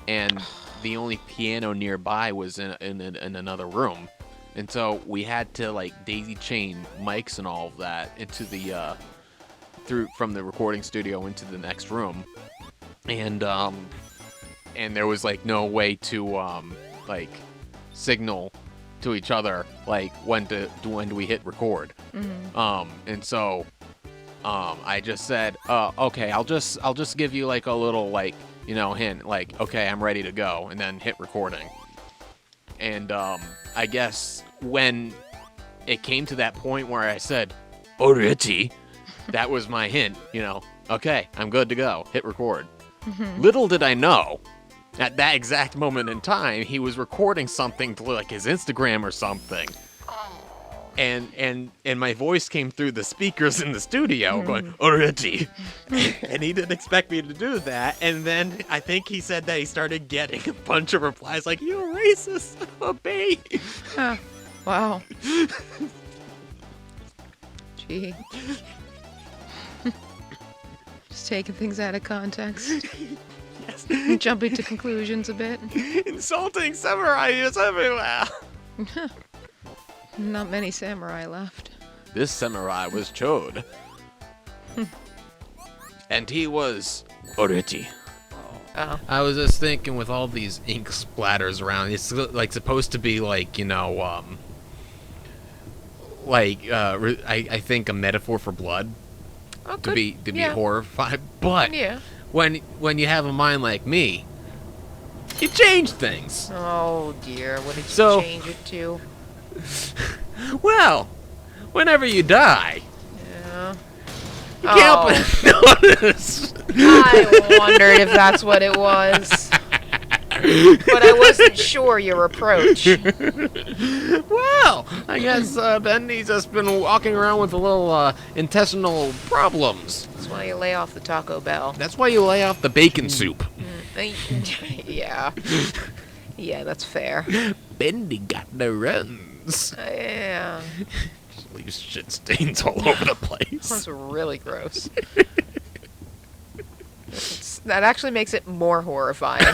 and the only piano nearby was in another room. And so we had to like daisy chain mics and all of that into the from the recording studio into the next room, and there was like no way to like signal to each other like when do we hit record. And so I just said, okay, I'll just give you like a little like hint, like, okay, I'm ready to go, and then hit recording. And I guess when it came to that point where I said, already, that was my hint, okay, I'm good to go, hit record. Little did I know, at that exact moment in time, he was recording something to like his Instagram or something. And my voice came through the speakers in the studio going, already. And he didn't expect me to do that. And then I think he said that he started getting a bunch of replies like, you racist son of a bitch. Wow. Gee. Just taking things out of context. Yes. Jumping to conclusions a bit. Insulting samurai is everywhere. Not many samurai left. This samurai was Chode. And he was already. Oh. I was just thinking, with all these ink splatters around, it's like supposed to be like, like I think a metaphor for blood Oh, to good. be Yeah. horrified. But Yeah. when you have a mind like me, you change things. Oh dear, what did you So- change it to? Well, whenever you die, Yeah. you can't help but notice. I wondered if that's what it was. But I wasn't sure your approach. Well, I guess Bendy's just been walking around with a little intestinal problems. That's why you lay off the Taco Bell. That's why you lay off the bacon soup. Yeah. Yeah, that's fair. Bendy got the runs. Yeah. Leaves shit stains all over the place. That's really gross. That actually makes it more horrifying.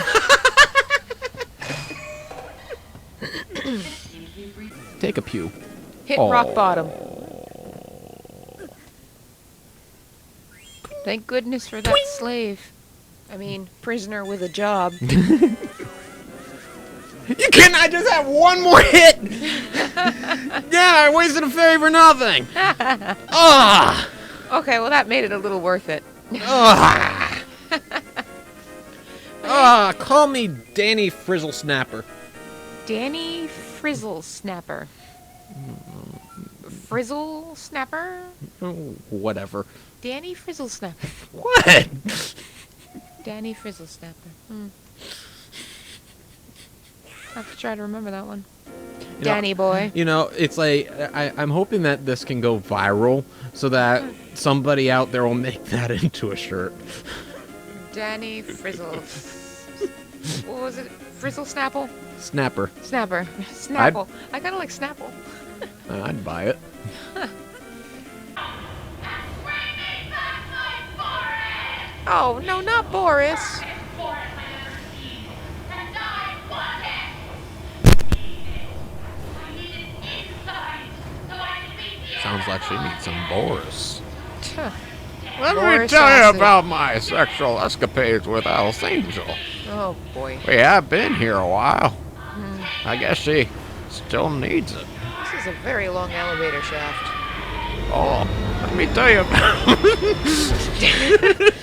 Take a pew. Hit rock bottom. Thank goodness for that slave. I mean, prisoner with a job. You cannot just have one more hit. Yeah, I wasted a fairy for nothing. Ah. Okay, well that made it a little worth it. Ah. Call me Danny Frizzle Snapper. Danny Frizzle Snapper. Frizzle Snapper? Oh, whatever. Danny Frizzle Snapper. What? Danny Frizzle Snapper. I have to try to remember that one. You Danny boy. You know, it's like I'm hoping that this can go viral so that somebody out there will make that into a shirt. Danny Frizzle. What was it? Frizzle Snapple? Snapper. Snapper. Snapple. I kind of like Snapple. I'd buy it. Oh, no, not Boris. Sounds like she needs some Boris. Tuh. Let me Boris tell you acid. about my sexual escapades with Alice Angel. Oh, boy. We have been here a while. I guess she still needs it. This is a very long elevator shaft. Oh, let me tell you about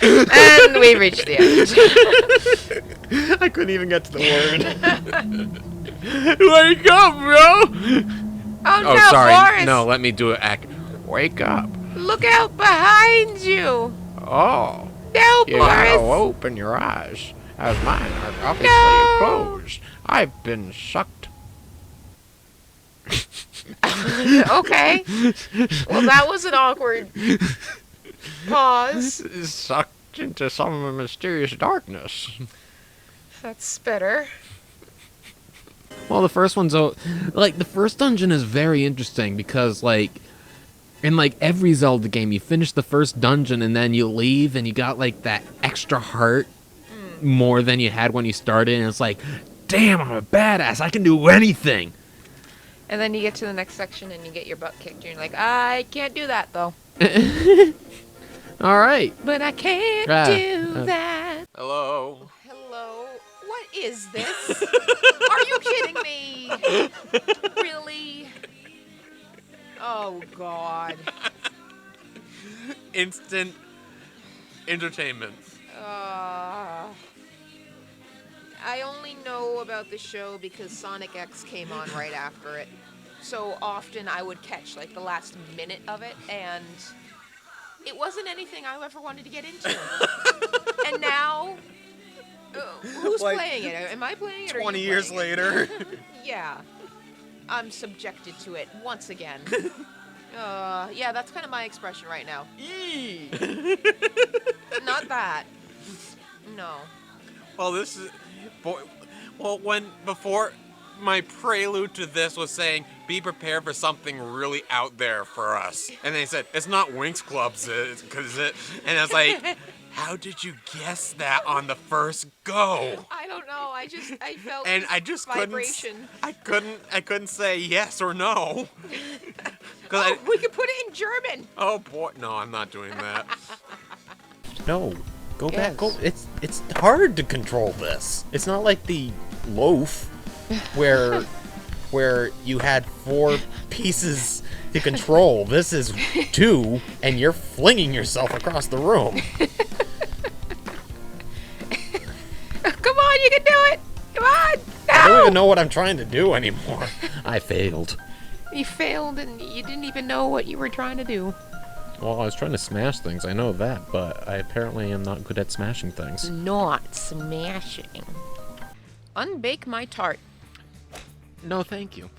And we reached the end. I couldn't even get to the word. Wake up, bro! Oh, Oh, no, sorry. Boris! No, let me do it. Wake up. Look out behind you! Oh, No, you Boris! gotta open your eyes, as mine are obviously No. closed. I've been sucked. Okay. Well, that was an awkward pause. Sucked into some mysterious darkness. That's better. Well, the first one's like the first dungeon is very interesting because like in like every Zelda game, you finish the first dungeon and then you leave and you got like that extra heart more than you had when you started, and it's like, damn, I'm a badass. I can do anything. And then you get to the next section and you get your butt kicked and you're like, I can't do that though. All right. But I can't Ah, do that. Hello. Hello? What is this? Are you kidding me? Really? Oh, God. Instant entertainment. I only know about the show because Sonic X came on right after it. So often I would catch like the last minute of it, and it wasn't anything I ever wanted to get into. And now, who's Like, playing it? Am I playing it? Or are 20 you years playing later. it? Yeah, I'm subjected to it once again. Yeah, that's kind of my expression right now. Not that. No. Well, this is. Well, before my prelude to this was saying, be prepared for something really out there for us. And they said, it's not Winx Clubs, because it. And I was like, how did you guess that on the first go? I don't know. I felt And I just vibration. I couldn't say yes or no. Oh, we could put it in German. Oh boy, no, I'm not doing that. No, go Yes. back. Go. It's hard to control this. It's not like the loaf, where you had 4 pieces to control. This is 2, and you're flinging yourself across the room. Come on, you can do it! Come on! I don't No! even know what I'm trying to do anymore. I failed. You failed and you didn't even know what you were trying to do. Well, I was trying to smash things, I know that, but I apparently am not good at smashing things. Not smashing. Unbake my tart. No, thank you.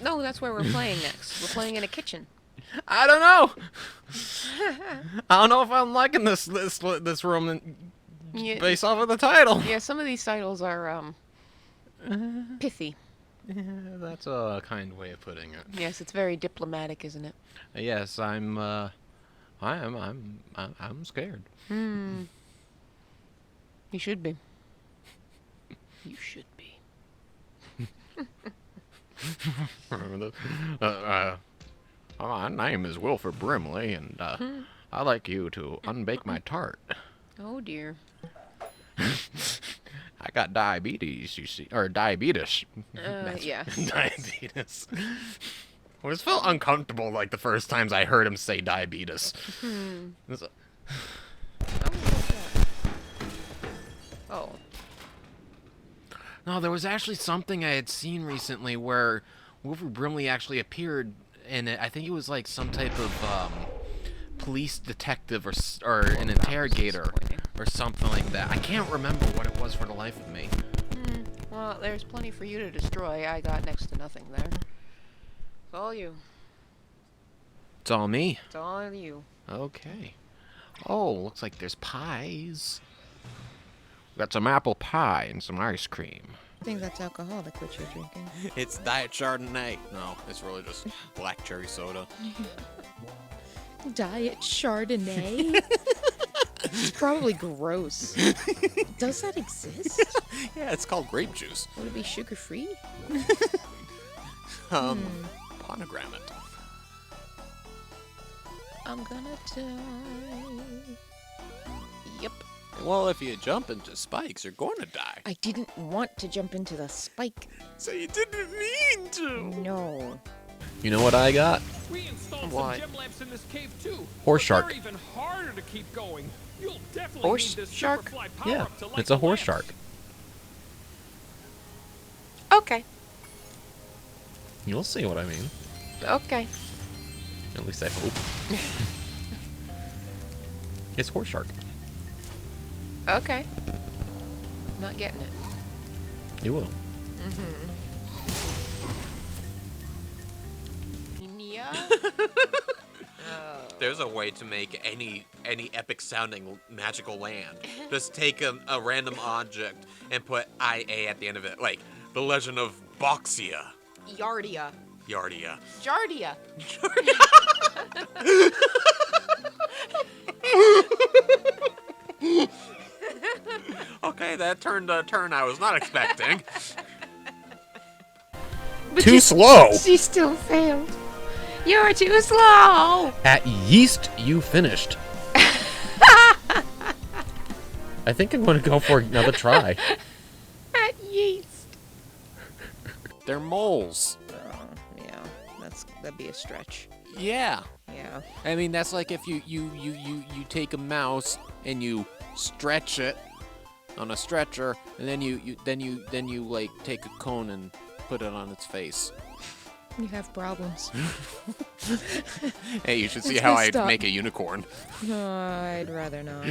No, that's where we're playing next. We're playing in a kitchen. I don't know. I don't know if I'm liking this room Yeah, based off of the title. yeah, some of these titles are pithy. Yeah, that's a kind way of putting it. Yes, it's very diplomatic, isn't it? Yes, I'm scared. You should be. You should be. My name is Wilford Brimley, and I'd like you to unbake my tart. Oh dear. I got diabetes, you see, or diabetes. Yeah. Diabetes. Well, it felt uncomfortable like the first times I heard him say diabetes. It's a- Oh. No, there was actually something I had seen recently where Wilford Brimley actually appeared in it. I think it was like some type of police detective or an interrogator or something like that. I can't remember what it was for the life of me. Well, there's plenty for you to destroy. I got next to nothing there. It's all you. It's all me. It's all you. Okay. Oh, looks like there's pies. We got some apple pie and some ice cream. I think that's alcoholic, what you're drinking. It's Diet Chardonnay. No, it's really just black cherry soda. Diet Chardonnay? It's probably gross. Does that exist? Yeah, it's called grape juice. Would it be sugar-free? Pomegranate. I'm gonna die. Yep. Well, if you jump into spikes, you're going to die. I didn't want to jump into the spike. So you didn't mean to. No. You know what I got? We installed What? some gem lamps in this cave too. Horse but shark. They're even harder to keep going. You'll definitely Horse need this shark? Superfly power Yeah, up to light it's a the horse lamps. shark. Okay. You'll see what I mean. Okay. At least I hope. It's horse shark. Okay. Not getting it. You will. Yeah. There's a way to make any epic sounding magical land. Just take a random object and put IA at the end of it, like the Legend of Boxia. Yardia. Yardia. Jardia. Okay, that turned a turn I was not expecting. Too slow. She still failed. You're too slow. At yeast, you finished. I think I'm going to go for another try. At yeast. They're moles. Yeah, that'd be a stretch. Yeah. Yeah. I mean, that's like if you take a mouse and you stretch it on a stretcher, and then you like take a cone and put it on its face. You have problems. Hey, you should see It's how gonna I stop. make a unicorn. No, I'd rather not.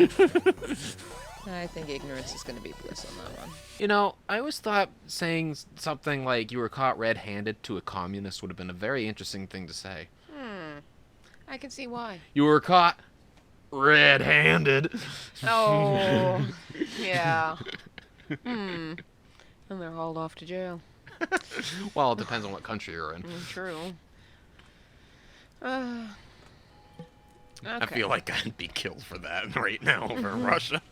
I think ignorance is going to be bliss on that one. You know, I always thought saying something like you were caught red-handed to a communist would have been a very interesting thing to say. I can see why. You were caught red-handed. Oh, yeah. And they're hauled off to jail. Well, it depends on what country you're in. True. I Okay. feel like I'd be killed for that right now over in Russia.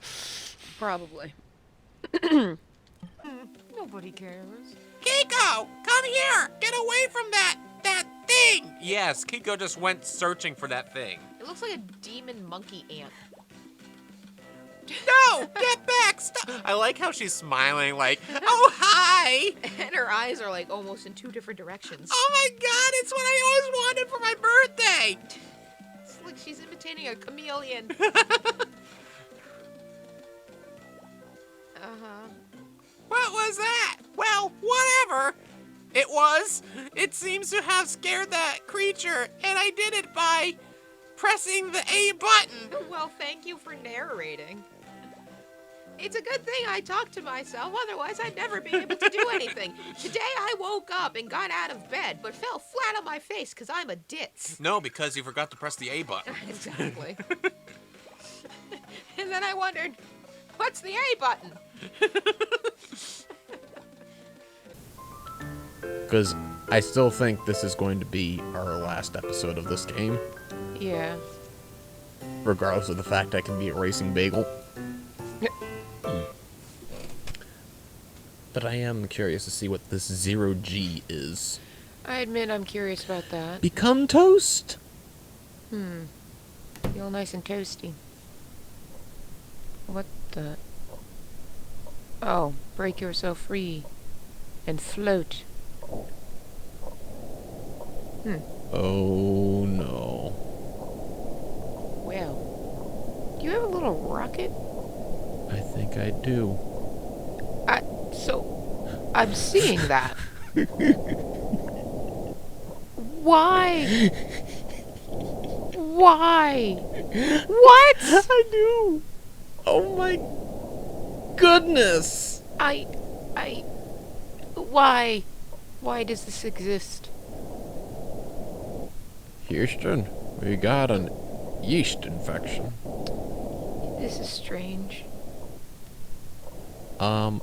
Probably. Nobody cares. Kiko, come here! Get away from that thing! Yes, Kiko just went searching for that thing. It looks like a demon monkey ant. No! Get back! Stop! I like how she's smiling, like, oh, hi! And her eyes are like almost in 2 different directions. Oh my god, it's what I always wanted for my birthday! It's like she's imitating a chameleon. What was that? Well, whatever. It was. It seems to have scared that creature, and I did it by pressing the A button. Well, thank you for narrating. It's a good thing I talked to myself, otherwise I'd never be able to do anything. Today I woke up and got out of bed, but fell flat on my face because I'm a ditz. No, because you forgot to press the A button. Exactly. And then I wondered, what's the A button? Because I still think this is going to be our last episode of this game, Yeah. regardless of the fact I can be a racing bagel. But I am curious to see what this 0G is. I admit I'm curious about that. Become toast? Feel nice and toasty. What the? Oh, break yourself free and float. Oh no. Well, do you have a little rocket? I think I do. So, I'm seeing that. Why? Why? What? I do. Oh my goodness. Why? Why does this exist? Houston, we got an yeast infection. This is strange.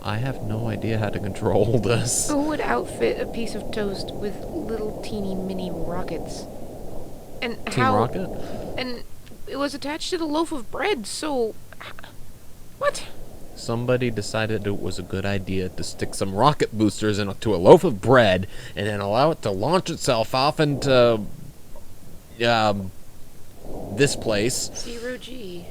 I have no idea how to control this. Who would outfit a piece of toast with little teeny mini rockets? And Team how? Rocket? And it was attached to the loaf of bread, so... What? Somebody decided it was a good idea to stick some rocket boosters into a loaf of bread and then allow it to launch itself off into this place. 0G.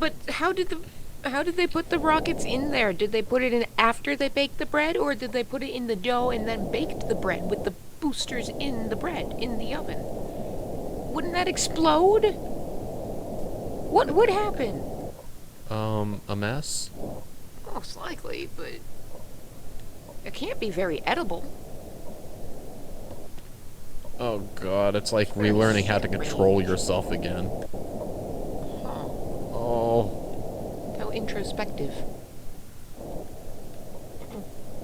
But how did they put the rockets in there? Did they put it in after they baked the bread, or did they put it in the dough and then baked the bread with the boosters in the bread in the oven? Wouldn't that explode? What would happen? A mess? Most likely, but it can't be very edible. Oh god, it's like relearning how to control yourself again. Oh. How introspective.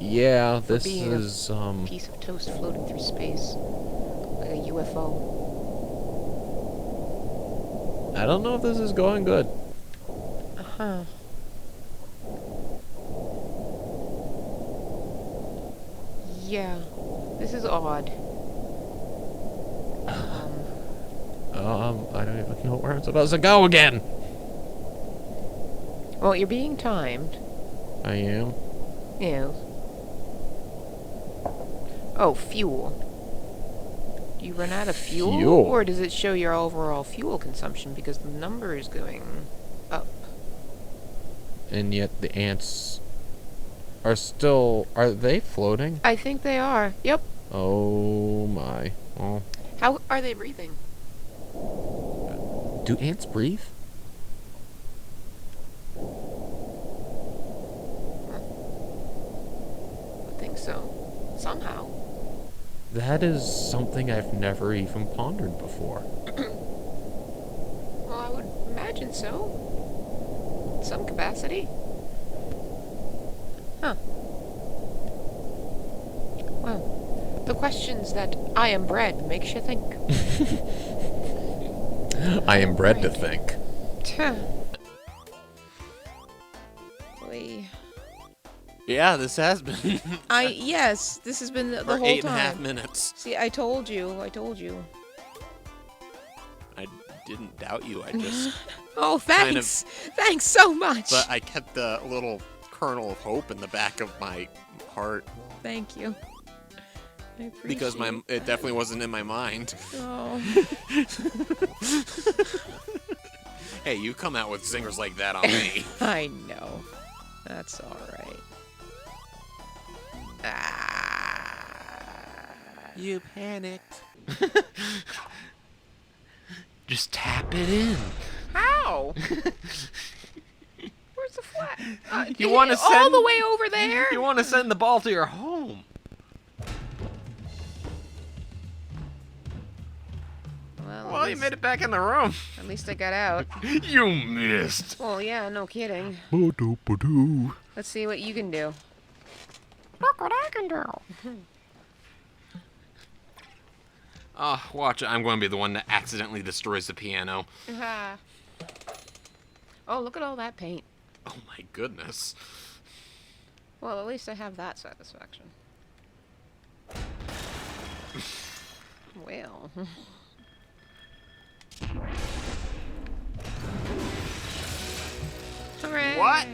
Yeah, this being is, Piece of toast floating through space. Like a UFO. I don't know if this is going good. Uh-huh. Yeah. This is odd. I don't even know where I'm supposed to go again. Well, you're being timed. I am. Yes. Oh, fuel. Do you run out of fuel? Fuel? Or does it show your overall fuel consumption because the number is going up? And yet the ants are still... Are they floating? I think they are. Yep. Oh my. Oh. How are they breathing? Do ants breathe? I think so. Somehow. That is something I've never even pondered before. Well, I would imagine so. In some capacity. Huh. Well, the questions that I am bred makes you think. I am bred to think. Oy. Yeah, this has been Yes, this has been the for whole 8.5 time. minutes. See, I told you. I didn't doubt you. I just, Oh, Kind of- thanks. Thanks so much. but I kept a little kernel of hope in the back of my heart Thank you. I appreciate because it definitely wasn't in my mind. Oh. Hey, you come out with singers like that on me. I know. That's all right. You panicked. Just tap it in. How? Where's the flag? You want to all send the way over there? You want to send the ball to your home. Well, Well, you made it back in the room. at least I got out. You missed. Well, yeah, no kidding. Ba-do-ba-doo. Let's see what you can do. Look what I can do. Watch it. I'm going to be the one that accidentally destroys the piano. Oh, look at all that paint. Oh my goodness. Well, at least I have that satisfaction. Well. Hooray! What?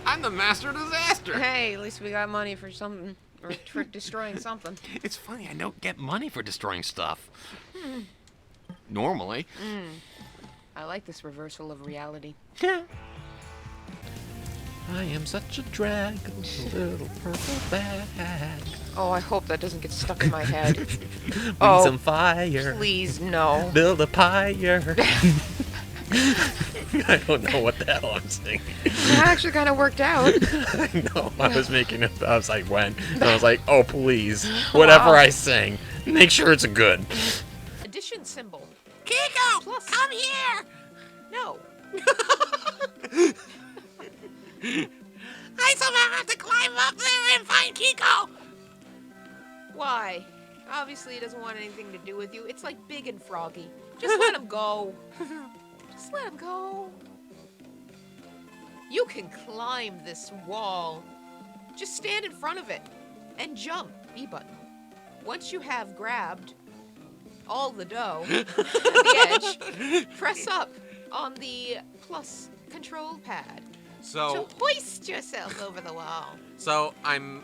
I'm the master disaster. Hey, at least we got money for something. Or for destroying something. It's funny, I don't get money for destroying stuff. Normally. I like this reversal of reality. I am such a dragon, little purple bag. Oh, I hope that doesn't get stuck in my head. Bring Oh, some fire. Please, no. Build a pyre. I don't know what the hell I'm saying. That actually kind of worked out. I know. I was making it. I was like, when? And I was like, oh, please. Whatever I sing, make sure it's good. Addition symbol. Kiko, Plus. come here. No. I somehow have to climb up there and find Kiko. Why? Obviously, he doesn't want anything to do with you. It's like Big and Froggy. Just let him go. Just let him go. You can climb this wall. Just stand in front of it and jump. B button. Once you have grabbed all the dough at the edge, press up on the plus control pad to hoist yourself over the wall. So I'm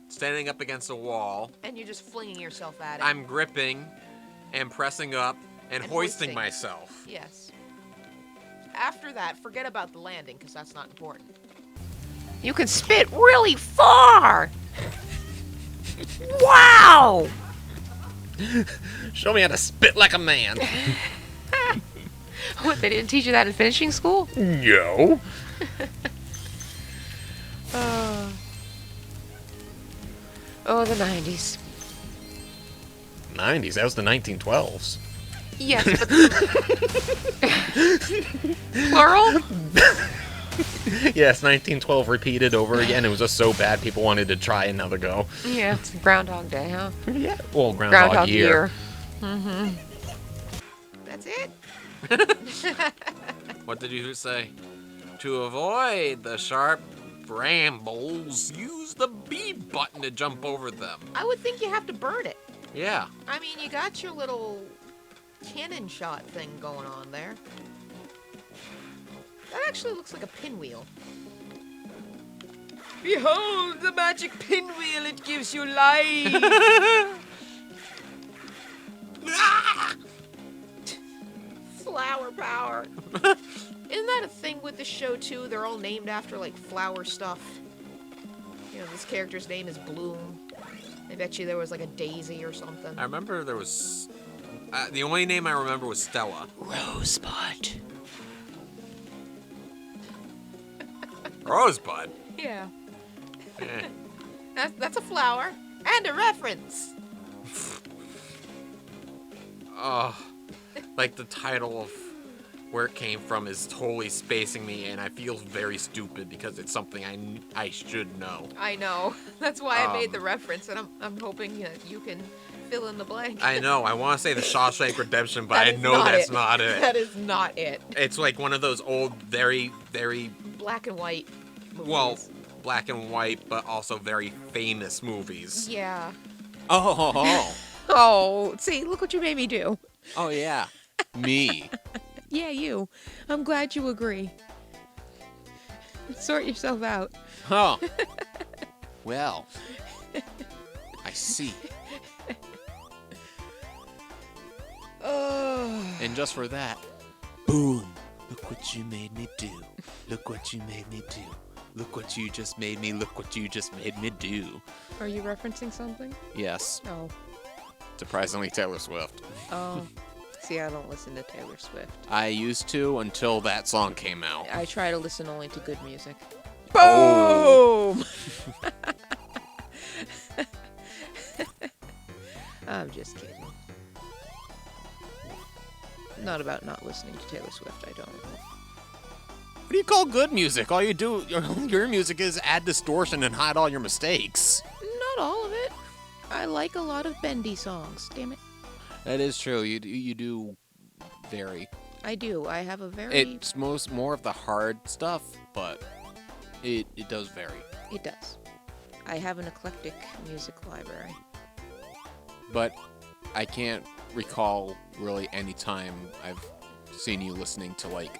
standing up against a wall. And you're just flinging yourself at it. I'm gripping and pressing up and hoisting hoisting. myself. Yes. After that, forget about the landing, because that's not important. You can spit really far! Wow! Show me how to spit like a man. What, they didn't teach you that in finishing school? No. Oh, the 90s. 90s. That was the 1912s. Yes, but... Plural? Yes, 1912 repeated over again. It was just so bad people wanted to try another go. Yeah, it's Groundhog Day, huh? Yeah. Well, Groundhog Year. Mm-hmm. That's it? What did you say? To avoid the sharp brambles, use the B button to jump over them. I would think you have to burn it. Yeah. I mean, you got your little cannon shot thing going on there. That actually looks like a pinwheel. Behold the magic pinwheel, it gives you life! Flower power. Isn't that a thing with the show too? They're all named after like flower stuff. You know, this character's name is Bloom. I bet you there was like a Daisy or something. I remember there was... the only name I remember was Stella. Rosebud. Rosebud? Yeah. Eh. That's a flower. And a reference. Oh, like the title of where it came from is totally spacing me, and I feel very stupid because it's something I should know. I know. That's why I made the reference, and I'm hoping that you can fill in the blank. I know. I want to say the Shawshank Redemption, but That I is know not that's it. not it. That is not it. It's like one of those old, very, very, Black and white movies. well, black and white, but also very famous movies. Yeah. Oh, Oh, see, look what you made me do. oh yeah. Me. Yeah, you. I'm glad you agree. Sort yourself out. Oh. Well, I see. Oh. And just for that, Boom! Look what you made me do. Look what you made me do. Look what you just made me. Look what you just made me do. Are you referencing something? Yes. Oh. Surprisingly, Taylor Swift. Oh. See, I don't listen to Taylor Swift. I used to until that song came out. I try to listen only to good music. Oh. Boom! I'm just kidding. Not about not listening to Taylor Swift, I don't. What do you call good music? All you do, your music is add distortion and hide all your mistakes. Not all of it. I like a lot of bendy songs. Damn it. That is true. You do vary. I do. I have a very... It's more of the hard stuff, but it does vary. It does. I have an eclectic music library. But I can't recall really any time I've seen you listening to like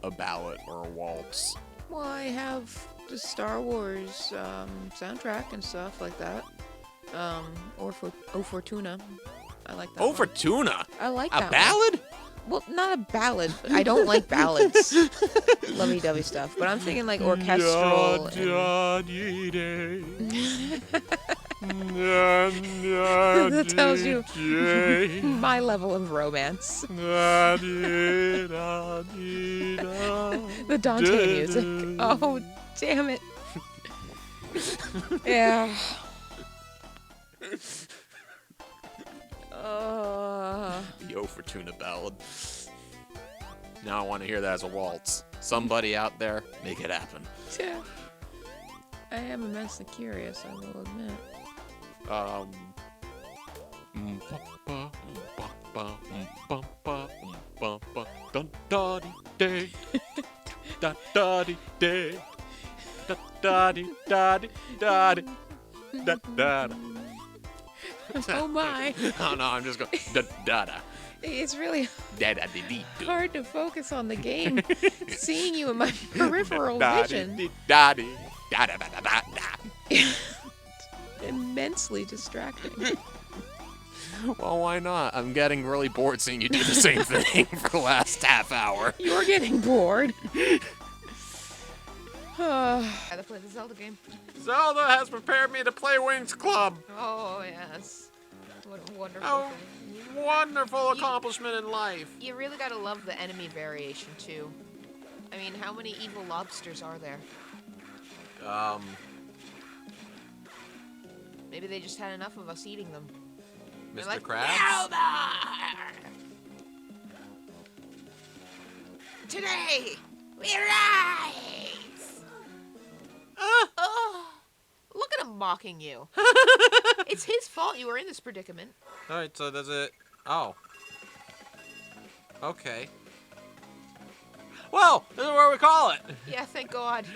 a ballad or a waltz. Well, I have the Star Wars soundtrack and stuff like that. Or for O Fortuna. I like that. Oh, one. Fortuna! I like A that ballad? one. Well, not a ballad. I don't like ballads. Lovey-dovey stuff. But I'm thinking like orchestral. That tells you my level of romance. The Dante music. Oh, damn it. Yeah. The O Fortuna ballad. Now I want to hear that as a waltz. Somebody out there, make it happen. Yeah. I am immensely curious, I will admit. Oh my. Oh no, I'm just going da da da. It's really Da da dee dee. hard to focus on the game, seeing you in my peripheral vision. Da dee da da da da da da. Immensely distracting. Well, why not? I'm getting really bored seeing you do the same thing for the last half hour. You're getting bored. Gotta play the Zelda game. Zelda has prepared me to play Wings Club. Oh, yes. What a wonderful Oh, thing. wonderful accomplishment in life. You really gotta love the enemy variation, too. I mean, how many evil lobsters are there? Maybe they just had enough of us eating them. They're Mr. like, Krabs? Today, we rise! Look at him mocking you. It's his fault you were in this predicament. Alright, so does it... Oh. Okay. Well, this is what we call it. Yeah, thank God.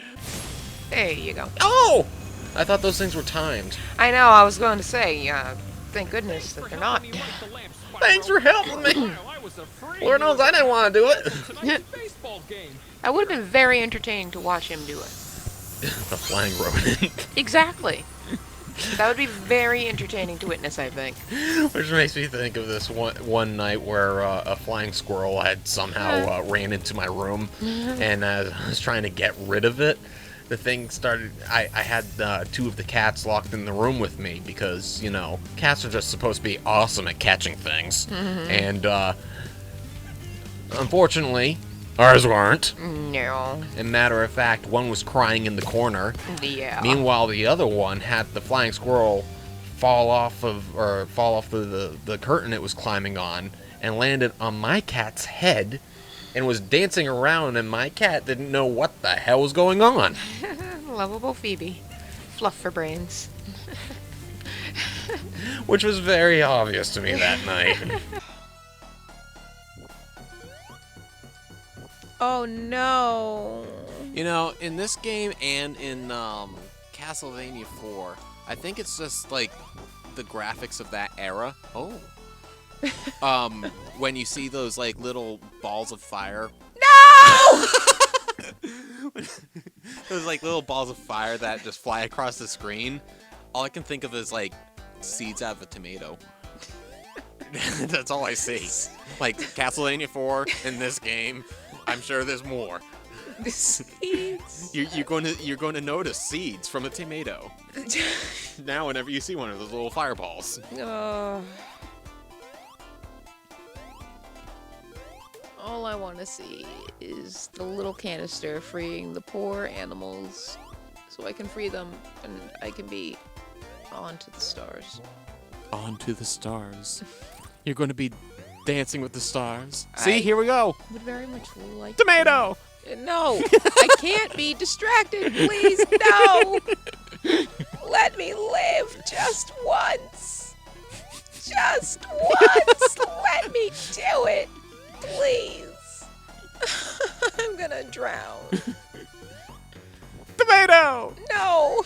There you go. Oh! I thought those things were timed. I know, I was going to say, thank goodness that they're not. Thanks for helping me. Lord knows I didn't want to do it. That would have been very entertaining to watch him do it. The flying rodent. Exactly. That would be very entertaining to witness, I think. Which makes me think of this one night where a flying squirrel had somehow ran into my room, and I was trying to get rid of it. The thing started. I had two of the cats locked in the room with me because, you know, cats are just supposed to be awesome at catching things, and unfortunately, ours weren't. No. And matter of fact, one was crying in the corner. Yeah. Meanwhile, the other one had the flying squirrel fall off the curtain it was climbing on and landed on my cat's head and was dancing around, and my cat didn't know what the hell was going on. Lovable Phoebe. Fluff for brains. Which was very obvious to me that night. Oh no. You know, in this game and in Castlevania 4, I think it's just like the graphics of that era. Oh. When you see those like little balls of fire. No! Those like little balls of fire that just fly across the screen. All I can think of is like seeds out of a tomato. That's all I see. Like Castlevania 4 in this game. I'm sure there's more. The seeds. You're going to notice seeds from a tomato. Now, whenever you see one of those little fireballs. All I want to see is the little canister freeing the poor animals so I can free them and I can be on to the stars. On to the stars. You're going to be dancing with the stars. See, here we go. Would very much like Tomato! No, I can't be distracted, please, no! Let me live just once. Just once. Let me do it, please. I'm gonna drown. Tomato! No.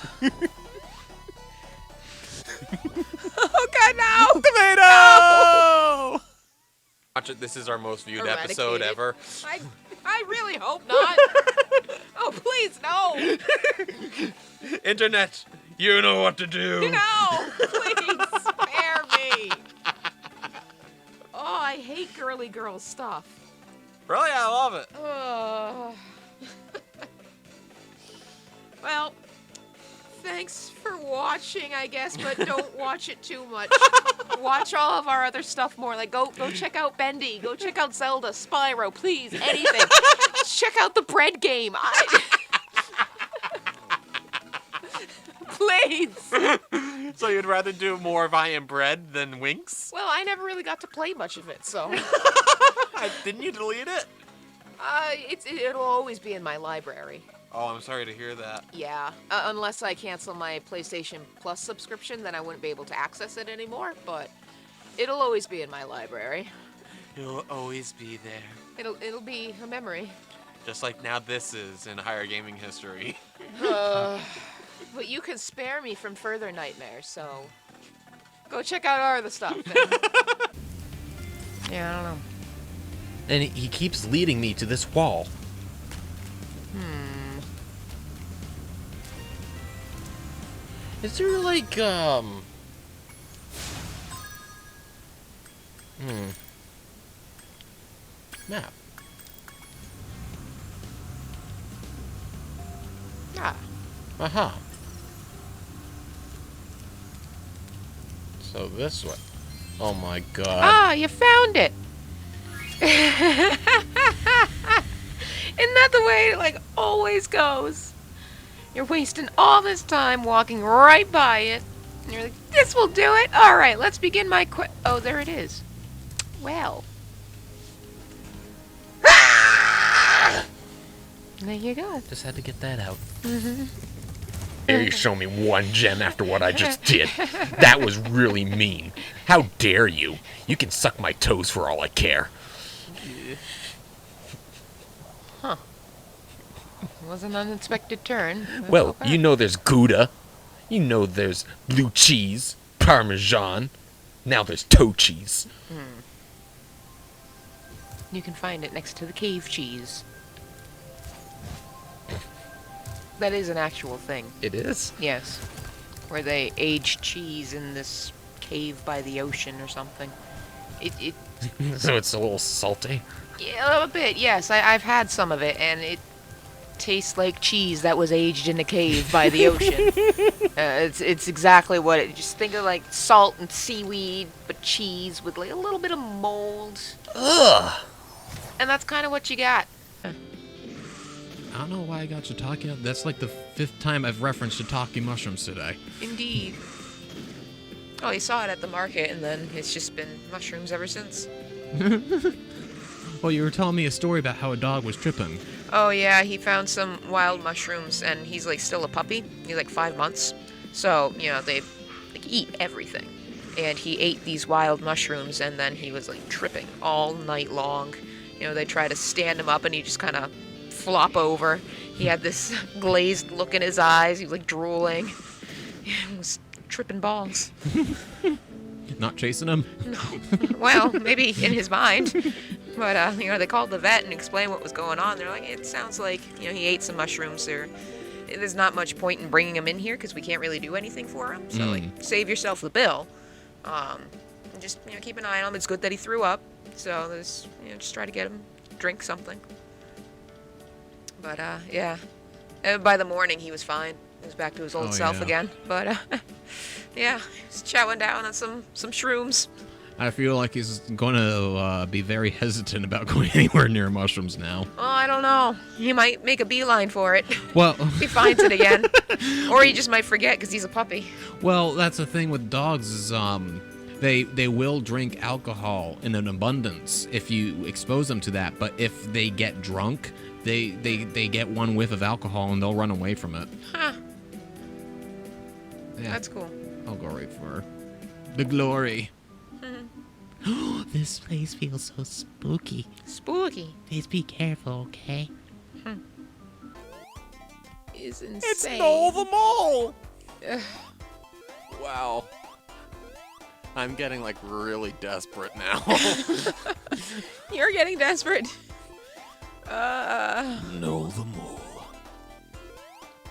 Oh God, no! Tomato! Watch it. This is our most viewed episode Eradicated. ever. I really hope not. Oh, please, no. Internet, you know what to do. No, please spare me. Oh, I hate girly girl stuff. Really? I love it. Well, thanks for watching, I guess, but don't watch it too much. Watch all of our other stuff more. Like, go check out Bendy. Go check out Zelda, Spyro, please, anything. Check out the bread game. Please. So you'd rather do more of I Am Bread than Winx? Well, I never really got to play much of it, so. Didn't you delete it? It'll always be in my library. Oh, I'm sorry to hear that. Yeah, unless I cancel my PlayStation Plus subscription, then I wouldn't be able to access it anymore, but it'll always be in my library. It'll always be there. It'll be a memory. Just like now this is in higher gaming history. But you can spare me from further nightmares, so go check out our other stuff. Yeah, I don't know. And he keeps leading me to this wall. Is there like, map? Ah. Uh-huh. So this way. Oh my god. Ah, you found it! Isn't that the way it, like, always goes? You're wasting all this time walking right by it. And you're like, this will do it? Alright, let's begin my oh, there it is. Well. There you go. Just had to get that out. Dare you show me one gem after what I just did? That was really mean. How dare you? You can suck my toes for all I care. Huh. Was an unexpected turn. but Well, okay. you know there's Gouda. You know there's blue cheese, Parmesan. Now there's toe cheese. You can find it next to the cave cheese. That is an actual thing. It is? Yes. Where they age cheese in this cave by the ocean or something. It So it's a little salty. yeah, a bit, yes. I've had some of it, and it tastes like cheese that was aged in a cave by the ocean. It's exactly what it. Just think of like salt and seaweed, but cheese with like a little bit of mold. Ugh! And that's kind of what you got. I don't know why I got shiitake. That's like the 5th time I've referenced shiitake mushrooms today. Indeed. Oh, he saw it at the market, and then it's just been mushrooms ever since. Well, you were telling me a story about how a dog was tripping. Oh yeah, he found some wild mushrooms, and he's like still a puppy. He's like 5 months, so you know they like eat everything. And he ate these wild mushrooms, and then he was like tripping all night long. You know, they try to stand him up, and he just kind of flop over. He had this glazed look in his eyes. He was like drooling. He was tripping balls. Not chasing him? Well, maybe in his mind. But, you know, they called the vet and explained what was going on. They're like, it sounds like, you know, he ate some mushrooms. There's not much point in bringing him in here because we can't really do anything for him. So, like, save yourself the bill. And just, keep an eye on him. It's good that he threw up. So there's, just try to get him to drink something. But, yeah. By the morning, he was fine. He was back to his old self again. But, yeah, he's chowing down on some shrooms. I feel like he's going to be very hesitant about going anywhere near mushrooms now. Oh, I don't know. He might make a beeline for it. Well, He finds it again. Or he just might forget because he's a puppy. well, that's the thing with dogs is they will drink alcohol in an abundance if you expose them to that. But if they get drunk, they get one whiff of alcohol and they'll run away from it. Huh. Yeah, That's cool. I'll go right for her. The glory. This place feels so spooky. Spooky. Please be careful, okay? Is insane. It's Noel the Mole! Wow. I'm getting, like, really desperate now. You're getting desperate. Noel the Mole.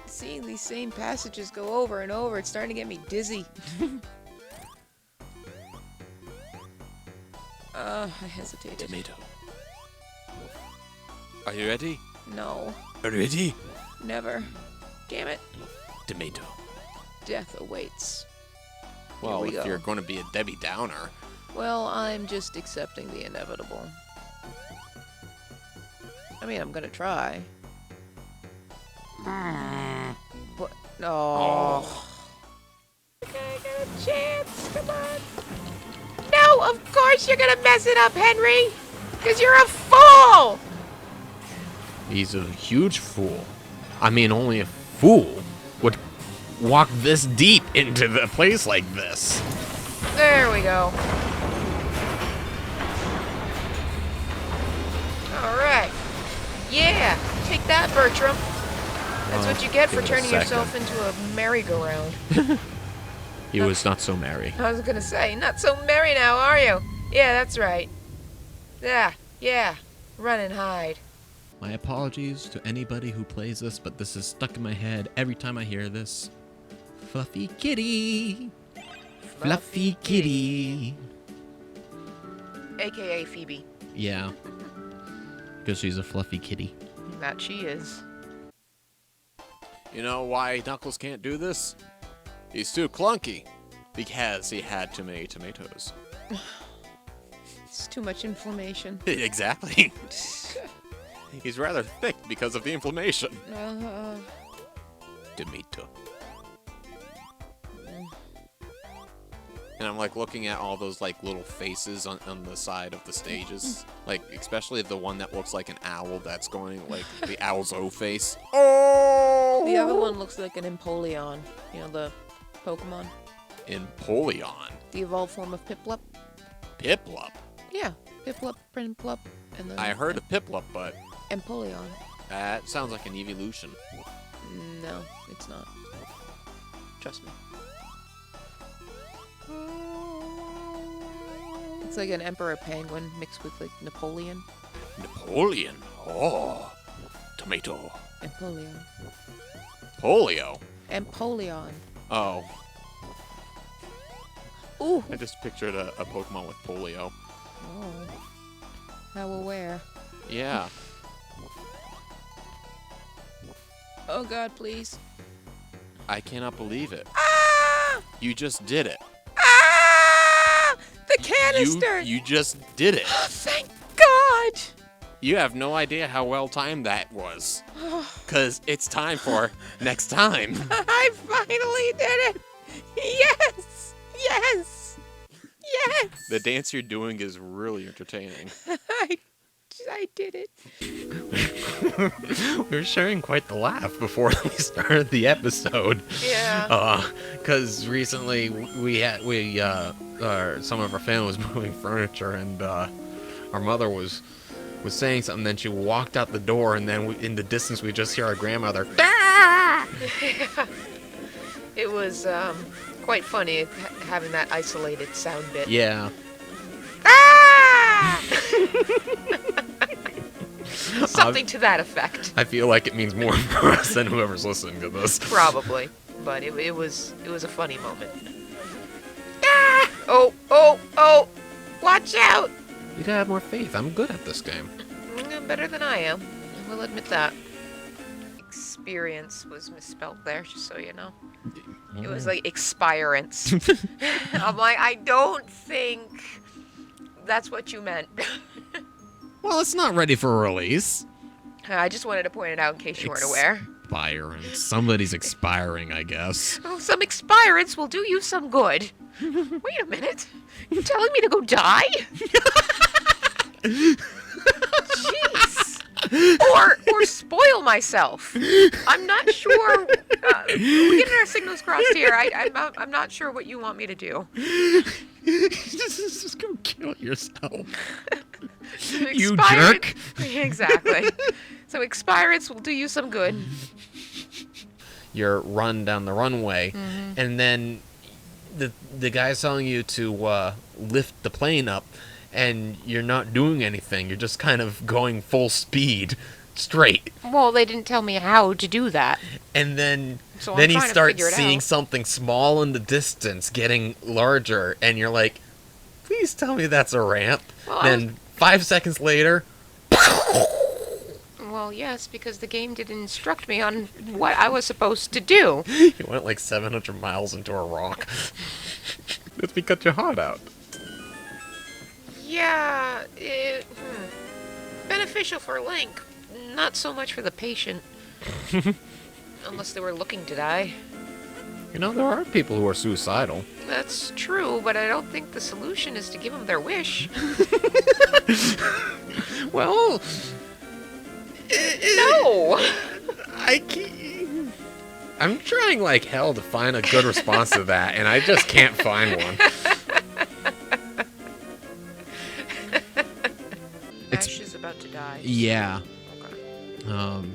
Seeing these same passages go over and over, it's starting to get me dizzy. I hesitated. Tomato. Are you ready? No, Ready? never. Damn it. Tomato. Death awaits. Well, we if go. you're going to be a Debbie Downer. Well, I'm just accepting the inevitable. I mean, I'm gonna try. What? No. Okay, I got a chance. Come on. No, of course you're gonna mess it up, Henry. Because you're a fool. He's a huge fool. I mean, only a fool would walk this deep into the place like this. There we go. All right. Yeah, take that, Bertram. That's what you get for give it a turning second. yourself into a merry-go-round. He was not so merry. I was gonna say, not so merry now, are you? Yeah, that's right. Yeah. Run and hide. My apologies to anybody who plays this, but this is stuck in my head every time I hear this. Fluffy kitty. Fluffy kitty. AKA Phoebe. Yeah. Because she's a fluffy kitty. That she is. You know why Knuckles can't do this? He's too clunky. Because he had too many tomatoes. It's too much inflammation. Exactly. He's rather thick because of the inflammation. Tomato. And I'm like looking at all those like little faces on the side of the stages. Like especially the one that looks like an owl that's going like the owl's O face. Oh! The other one looks like an Empoleon. You know, the Pokemon. Empoleon. The evolved form of Piplup. Piplup. Yeah, Piplup, Prinplup, and then I heard of Piplup, but Empoleon. that sounds like an evolution. No, it's not. Trust me. It's like an emperor penguin mixed with like Napoleon. Napoleon. Oh. Tomato. Empoleon. Polio. Empoleon. Oh, Ooh. I just pictured a Pokemon with polio. Oh. How aware. Yeah. Oh God, please. I cannot believe it. Ah! You just did it. Ah! The canister. You just did it. Thank God. You have no idea how well timed that was. Cause it's time for next time. I finally did it. Yes. Yes. Yes. The dance you're doing is really entertaining. I did it. We were sharing quite the laugh before we started the episode. Yeah. Because recently some of our family was moving furniture, and our mother was saying something. Then she walked out the door, and then in the distance we just hear our grandmother. It was quite funny having that isolated sound bit. Yeah. Ah! Something to that effect. I feel like it means more for us than whoever's listening to this. Probably, but it was a funny moment. Ah! Oh, oh, oh! Watch out! You gotta have more faith. I'm good at this game. Better than I am. I will admit that. Experience was misspelled there, just so you know. It was like expirance. I'm like, I don't think that's what you meant. Well, it's not ready for release. I just wanted to point it out in case you weren't aware. Expiring. Somebody's expiring, I guess. Oh, some expirance will do you some good. Wait a minute. You're telling me to go die? Jeez. Or spoil myself. I'm not sure. We're getting our signals crossed here. I'm not sure what you want me to do. Just go kill yourself. You Expired- jerk. Exactly. So expirance will do you some good. You're run down the runway, and then the guy's telling you to lift the plane up, and you're not doing anything. You're just kind of going full speed, straight. Well, they didn't tell me how to do that. And then So I'm then you trying to start figure it seeing out. something small in the distance getting larger, and you're like, please tell me that's a ramp. Well, Then 5 seconds later, Well, yes, because the game didn't instruct me on what I was supposed to do. you went like 700 miles into a rock. That's because your heart out. Yeah, beneficial for Link, not so much for the patient. Unless they were looking to die. You know, there are people who are suicidal. That's true, but I don't think the solution is to give them their wish. Well, No! I'm trying like hell to find a good response to that, and I just can't find one. Ash is about to die. Yeah. Okay. Um.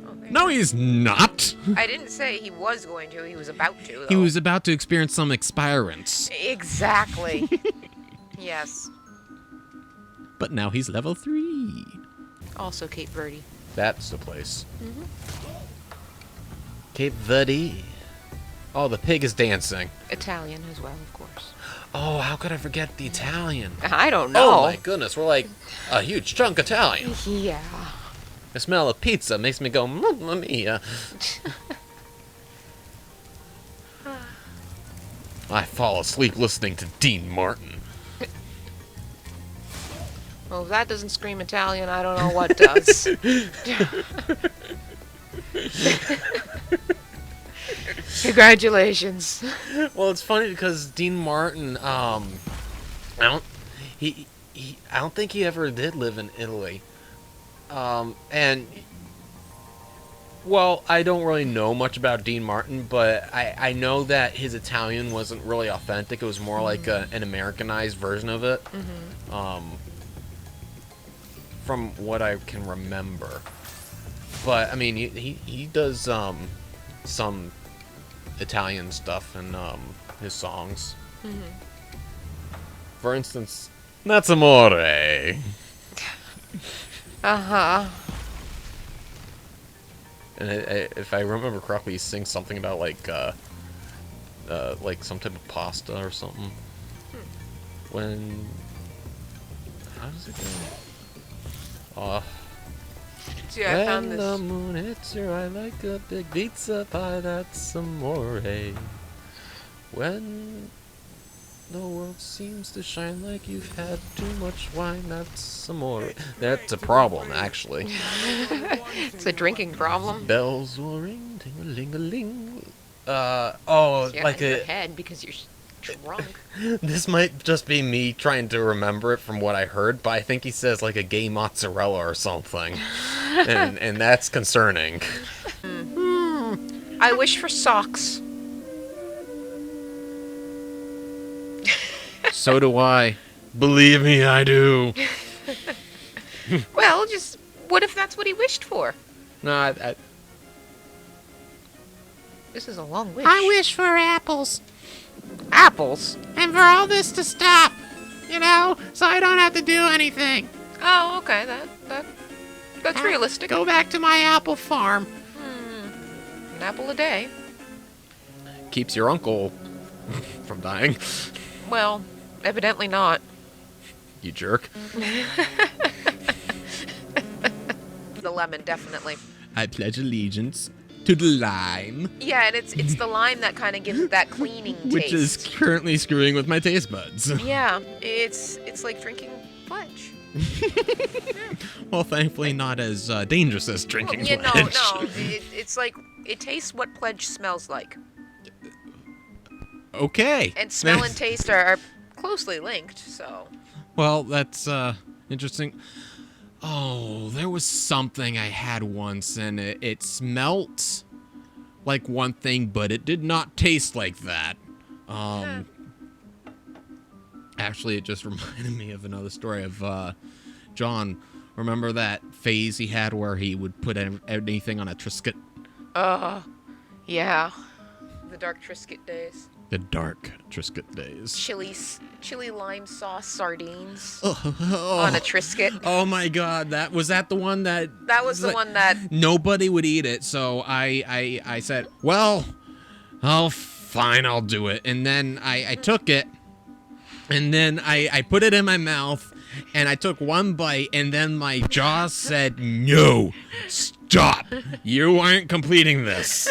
Okay. No, he's not. I didn't say he was going to, he was about to, though. He was about to experience some expirance, Exactly. Yes. but now he's level 3. Also Cape Verde. That's the place. Cape Verde. Oh, the pig is dancing. Italian as well, of course. Oh, how could I forget the Italian? I don't know. Oh my goodness, we're like a huge chunk Italian. Yeah. The smell of pizza makes me go, Mamma mia. I fall asleep listening to Dean Martin. Well, if that doesn't scream Italian, I don't know what does. Congratulations. Well, it's funny because Dean Martin, I don't think he ever did live in Italy. And well, I don't really know much about Dean Martin, but I know that his Italian wasn't really authentic. It was more like an Americanized version of it. From what I can remember. But I mean, he does some Italian stuff in his songs. For instance, That's Amore. Uh-huh. And if I remember correctly, he sings something about like some type of pasta or something. When how does it go? See, I found When the this. moon hits her, I like a big pizza pie. That's amore. When the world seems to shine like you've had too much wine, that's amore. That's a problem, actually. It's a drinking problem. Bells will ring, ting-a-ling-a-ling. Yeah, Like in your a. head because you're drunk. This might just be me trying to remember it from what I heard, but I think he says like a gay mozzarella or something, and that's concerning. I wish for socks. So do I. Believe me, I do. Well, just what if that's what he wished for? No, I This is a long wish. I wish for apples. Apples? And for all this to stop. You know, so I don't have to do anything. Oh, okay. That's realistic. Go back to my apple farm. An apple a day. keeps your uncle from dying. Well, evidently not. You jerk. The lemon, definitely. I pledge allegiance to the lime, Yeah, and it's the lime that kind of gives it that cleaning taste. which is currently screwing with my taste buds. Yeah, it's like drinking pledge. Well, thankfully not as dangerous as drinking Yeah, no, pledge. no. It's like it tastes what pledge smells like, Okay. and smell and taste are closely linked. So Well, that's interesting. Oh, there was something I had once, and it smelt like one thing, but it did not taste like that. Actually, it just reminded me of another story of John. Remember that phase he had where he would put anything on a Triscuit? yeah, the dark Triscuit days. The dark Triscuit days. Chili lime sauce sardines Oh, on a Triscuit. oh my God, that was the one that That was the like- one that. nobody would eat it, so I said, well, oh, fine, I'll do it. And then I took it, and then I put it in my mouth, and I took one bite, and then my jaw said, no, stop. You aren't completing this.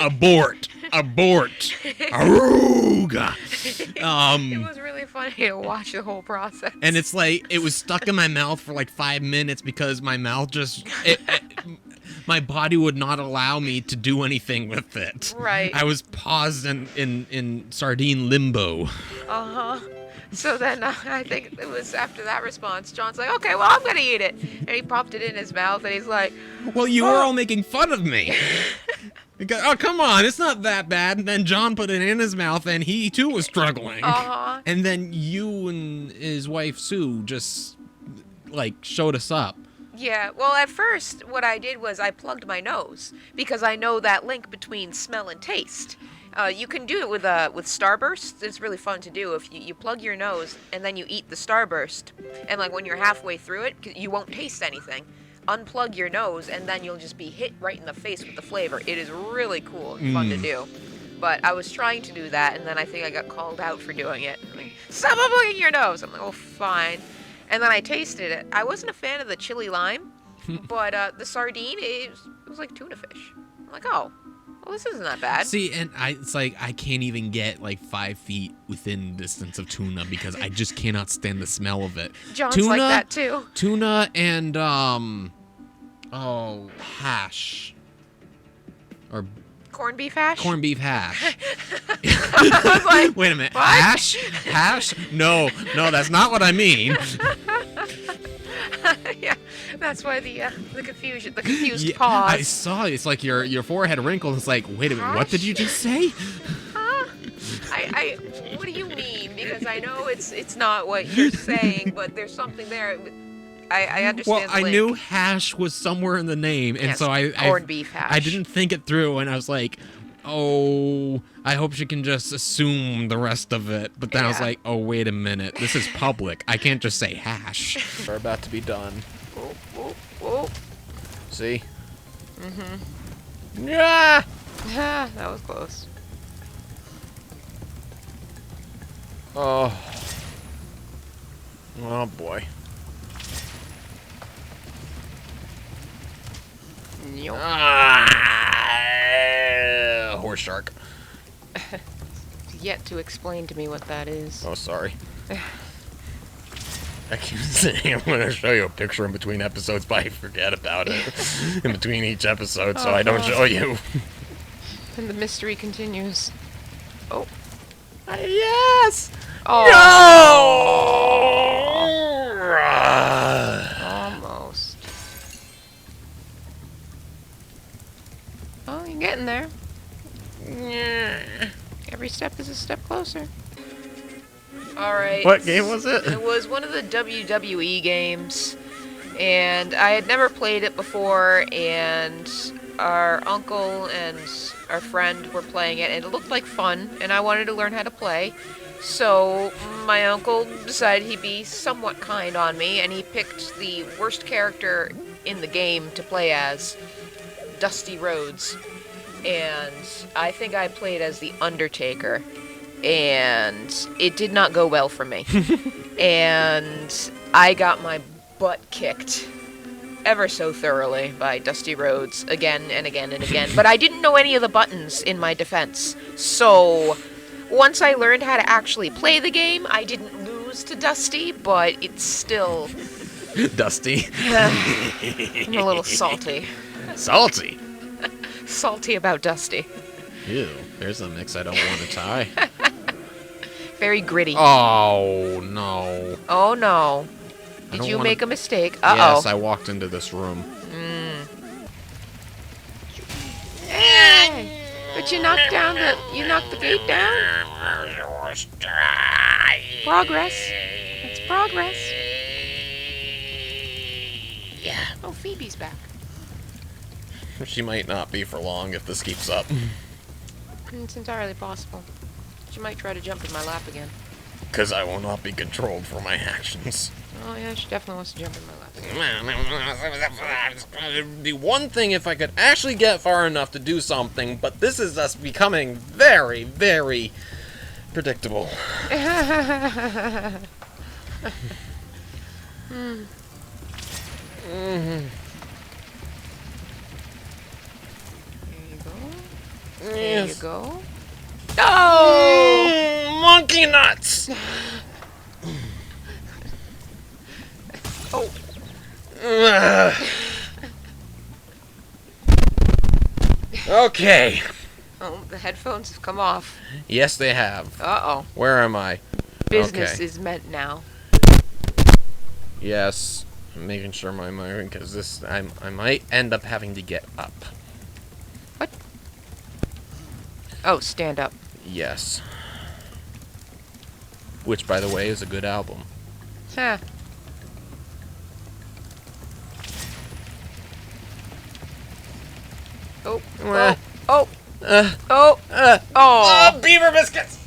Abort. Aruga. It was really funny to watch the whole process. And it's like, it was stuck in my mouth for like 5 minutes because my mouth just, my body would not allow me to do anything with it. Right. I was paused in sardine limbo. So then I think it was after that response, John's like, okay, well, I'm going to eat it. And he popped it in his mouth, and he's like, Well, you were all making fun of me. Because, oh, come on, it's not that bad. And then John put it in his mouth, and he too was struggling. And then you and his wife, Sue, just, like, showed us up. yeah. Well, at first, what I did was I plugged my nose because I know that link between smell and taste. You can do it with Starburst. It's really fun to do. If you plug your nose and then you eat the Starburst, and like when you're halfway through it, you won't taste anything. Unplug your nose, and then you'll just be hit right in the face with the flavor. It is really cool and fun to do. But I was trying to do that, and then I think I got called out for doing it. Like, stop unplugging your nose. I'm like, oh, fine. And then I tasted it. I wasn't a fan of the chili lime, but the sardine, it was like tuna fish. I'm like, oh, well, this isn't that bad. See, and it's like I can't even get like 5 feet within distance of tuna because I just cannot stand the smell of it. John's tuna, like that too. Tuna and hash or Corned beef hash? corned beef hash. I was like, Wait a minute, what? hash? No, that's not what I mean. Yeah, that's why the confused Yeah, pause. I saw it's like your forehead wrinkled. It's like, wait a minute, what did you just say? I what do you mean? Because I know it's not what you're saying, but there's something there. I understand. Well, the I link. knew hash was somewhere in the name, and Yes, so I corned beef hash. I didn't think it through, and I was like, oh, I hope she can just assume the rest of it. But then I was Yeah. like, oh, wait a minute, this is public. I can't just say hash. We're about to be done. Oh, See? that was close. Oh. Oh boy. Yup. Horse shark. Yet to explain to me what that is. Oh, sorry. I keep saying I'm going to show you a picture in between episodes, but I forget about it in between each episode, so I don't show you. And the mystery continues. Oh. Yes! Oh. Almost. Oh, you're getting there. Every step is a step closer. Alright. What game was it? It was one of the WWE games. And I had never played it before, and our uncle and our friend were playing it, and it looked like fun, and I wanted to learn how to play. So my uncle decided he'd be somewhat kind on me, and he picked the worst character in the game to play as, Dusty Rhodes. And I think I played as The Undertaker. and it did not go well for me. And I got my butt kicked ever so thoroughly by Dusty Rhodes again and again and again. But I didn't know any of the buttons in my defense. So once I learned how to actually play the game, I didn't lose to Dusty, but it's still... Dusty. I'm a little salty. Salty. Salty about Dusty. Ew, there's a mix I don't want to tie. Very gritty. Oh, no. Oh no. I Did don't you wanna- make a mistake? Uh-oh. Yes, I walked into this room. But you knocked the gate down? Progress. It's progress. Yeah. Oh, Phoebe's back. She might not be for long if this keeps up. It's entirely possible. She might try to jump in my lap again. Because I will not be controlled for my actions. Oh yeah, she definitely wants to jump in my lap. The one thing, if I could actually get far enough to do something, but this is us becoming very, very predictable. There you go. Oh, monkey nuts! Oh. Okay. Oh, the headphones have come off. Yes, they have. Uh-oh. Where am I? Business Okay. is meant now. Yes, I'm making sure my mind, because this, I might end up having to get up. What? Oh, stand up. Yes. Which, by the way, is a good album. Huh. Oh, Mwah. oh, oh, oh. Beaver biscuits!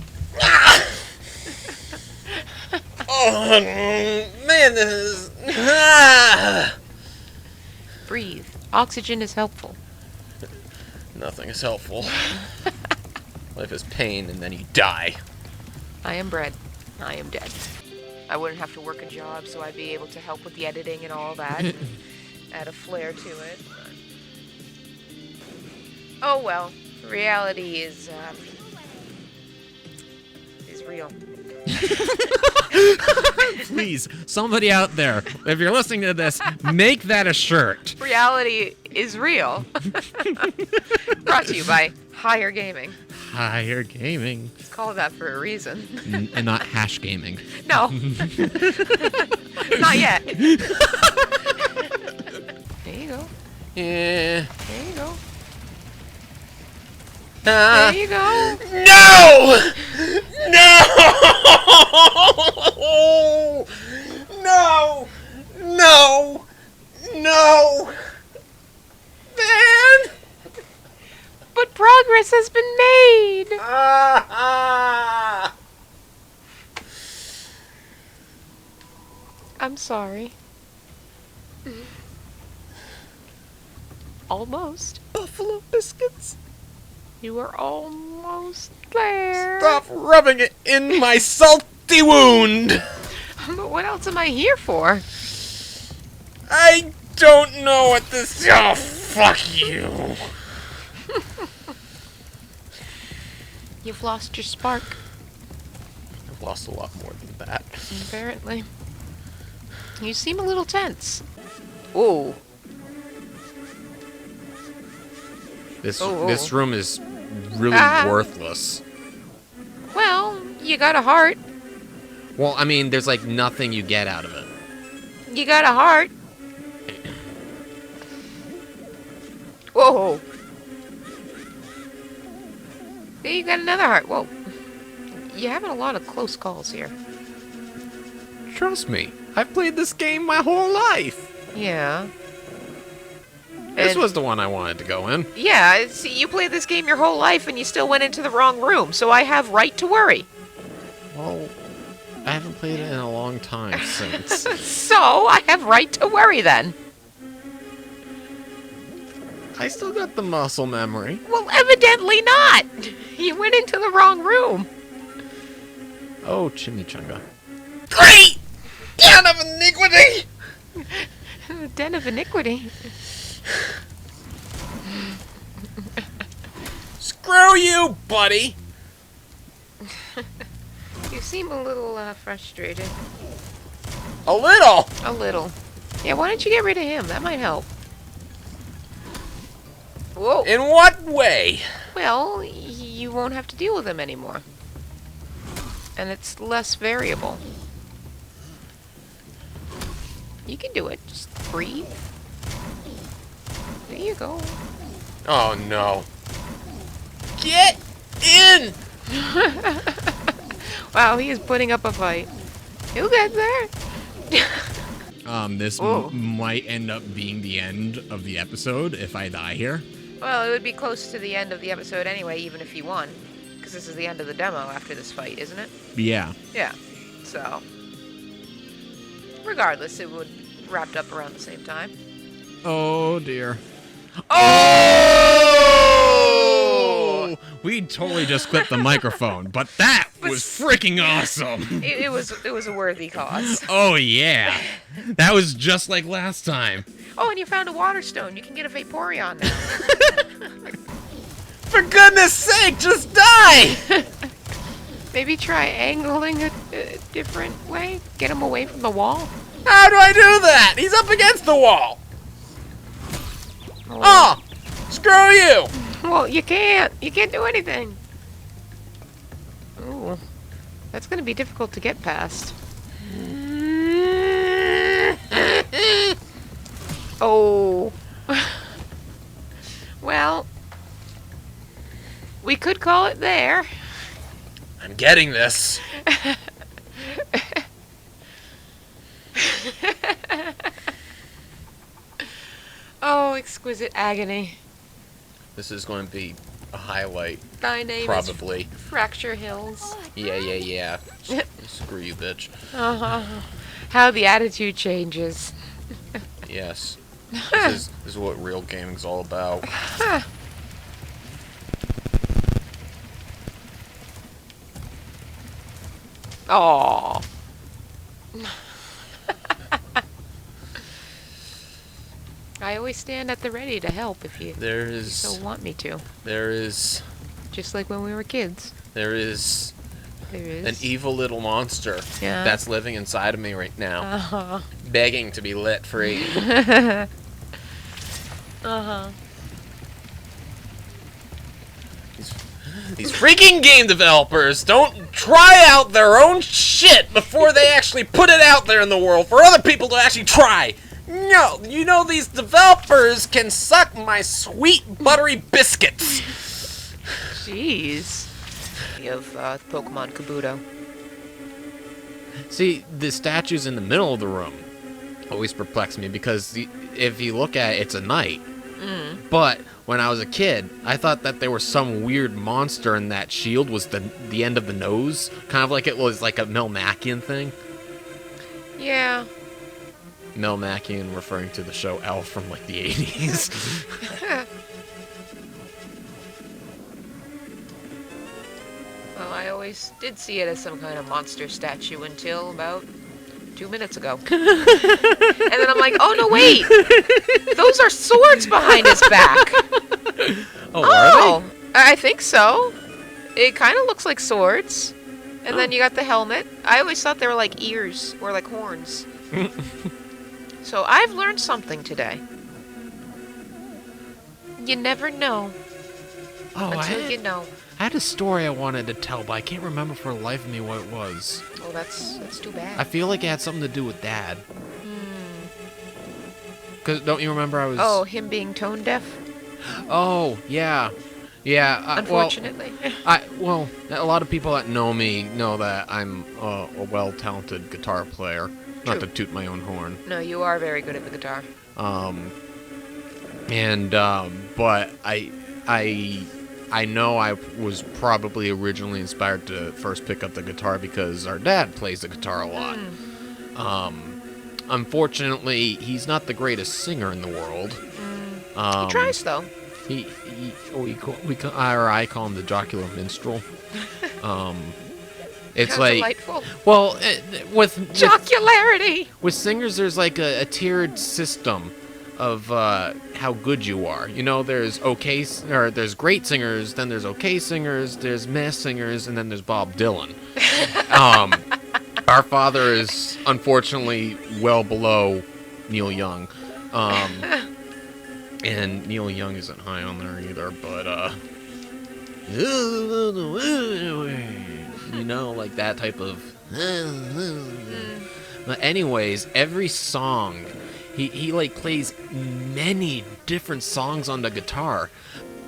Oh, man, this is... Breathe. Oxygen is helpful. Nothing is helpful. Life is pain, and then you die. I am bread. I am dead. I wouldn't have to work a job, so I'd be able to help with the editing and all that. And add a flair to it. Oh well. Reality is real. Please, somebody out there, if you're listening to this, make that a shirt. Reality is real. Brought to you by Higher Gaming. Higher gaming. It's called that for a reason. And not hash gaming. No. Not yet. There you go. Yeah. There you go. Ah. There you go. No! No! No! No! No! Man! But progress has been made. Ah! I'm sorry. Almost. Buffalo biscuits. You were almost there. Stop rubbing it in my salty wound. But what else am I here for? I don't know what this. Oh, fuck you. You've lost your spark. I've lost a lot more than that. Apparently. You seem a little tense. Ooh. This Oh. this room is really worthless. Well, you got a heart. Well, I mean, there's like nothing you get out of it. You got a heart. Whoa. There you got another heart. Whoa. You're having a lot of close calls here. Trust me, I've played this game my whole life. Yeah. This And- was the one I wanted to go in. Yeah, see, you played this game your whole life and you still went into the wrong room, so I have right to worry. Well, I haven't played it in a long time since. So I have right to worry then. I still got the muscle memory. Well, evidently not. You went into the wrong room. Oh, chimichanga. Great! Den of iniquity! Den of iniquity. Screw you, buddy! You seem a little frustrated. A little! A little. Yeah, why don't you get rid of him? That might help. Whoa. In what way? Well, you won't have to deal with him anymore. And it's less variable. You can do it. Just breathe. There you go. Oh no. Get in! Wow, he is putting up a fight. He'll get there. This Whoa. might end up being the end of the episode if I die here. Well, it would be close to the end of the episode anyway, even if he won. Because this is the end of the demo after this fight, isn't it? Yeah. Yeah. So, regardless, it would wrapped up around the same time. Oh dear. Oh! We totally just clipped the microphone, but that was freaking awesome. It was a worthy cause. Oh yeah. That was just like last time. Oh, and you found a water stone. You can get a Vaporeon now. For goodness sake, just die! Maybe try angling a different way. Get him away from the wall. How do I do that? He's up against the wall! Oh! Screw you! Well, you can't. You can't do anything. Ooh. That's going to be difficult to get past. Oh. Well, we could call it there. I'm getting this. Oh, exquisite agony. This is going to be a highlight, Thy name probably. is Fracture Hills. Yeah. Screw you, bitch. Uh-huh. How the attitude changes. Yes. This is what real gaming's all about. Aww. I always stand at the ready to help if you so want me to. There is Just like when we were kids. There is an evil little monster Yeah. that's living inside of me right now, Uh-huh. begging to be let free. Uh-huh. These freaking game developers don't try out their own shit before they actually put it out there in the world for other people to actually try. No, you know these developers can suck my sweet buttery biscuits. Jeez. Of Pokemon Kabuto. See, the statues in the middle of the room always perplex me because if you look at it, it's a knight. But when I was a kid, I thought that there was some weird monster and that shield was the end of the nose. Kind of like it was like a Melmacian thing. Yeah. Melmacian referring to the show Elf from like the 80s. Well, I always did see it as some kind of monster statue until about 2 minutes ago. And then I'm like, oh no, wait! Those are swords behind his back! Are they? I think so. It kind of looks like swords. And then you got the helmet. I always thought they were like ears or like horns. So I've learned something today. You never know until you know. I had a story I wanted to tell, but I can't remember for the life of me what it was. Oh, that's too bad. I feel like it had something to do with Dad. Cause don't you remember I was? Oh, him being tone deaf? Oh, yeah. Yeah. Unfortunately. Well, a lot of people that know me know that I'm a well-talented guitar player. Not to toot my own horn. No, you are very good at the guitar. But I know I was probably originally inspired to first pick up the guitar because our dad plays the guitar a lot. Unfortunately, he's not the greatest singer in the world. He tries though. I call him the jocular minstrel. It's How like, delightful. well, Jocularity. with singers, there's like a tiered system of how good you are. You know, there's there's great singers, then there's okay singers, there's meh singers, and then there's Bob Dylan. Our father is unfortunately well below Neil Young, and Neil Young isn't high on there either. But you know, like that type of. But anyways, every song. He like plays many different songs on the guitar,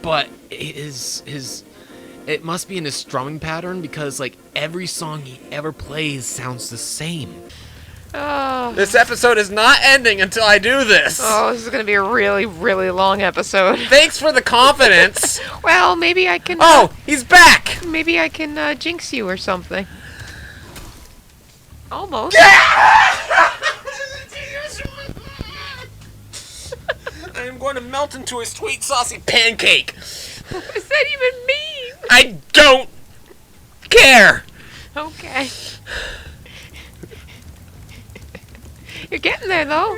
but it must be in his strumming pattern because like every song he ever plays sounds the same. Oh. This episode is not ending until I do this. Oh, this is gonna be a really, really long episode. Thanks for the confidence. Well, maybe I can. Oh, he's back. Maybe I can jinx you or something. Almost. I am going to melt into a sweet saucy pancake. What does that even mean? I don't care. Okay. You're getting there, though.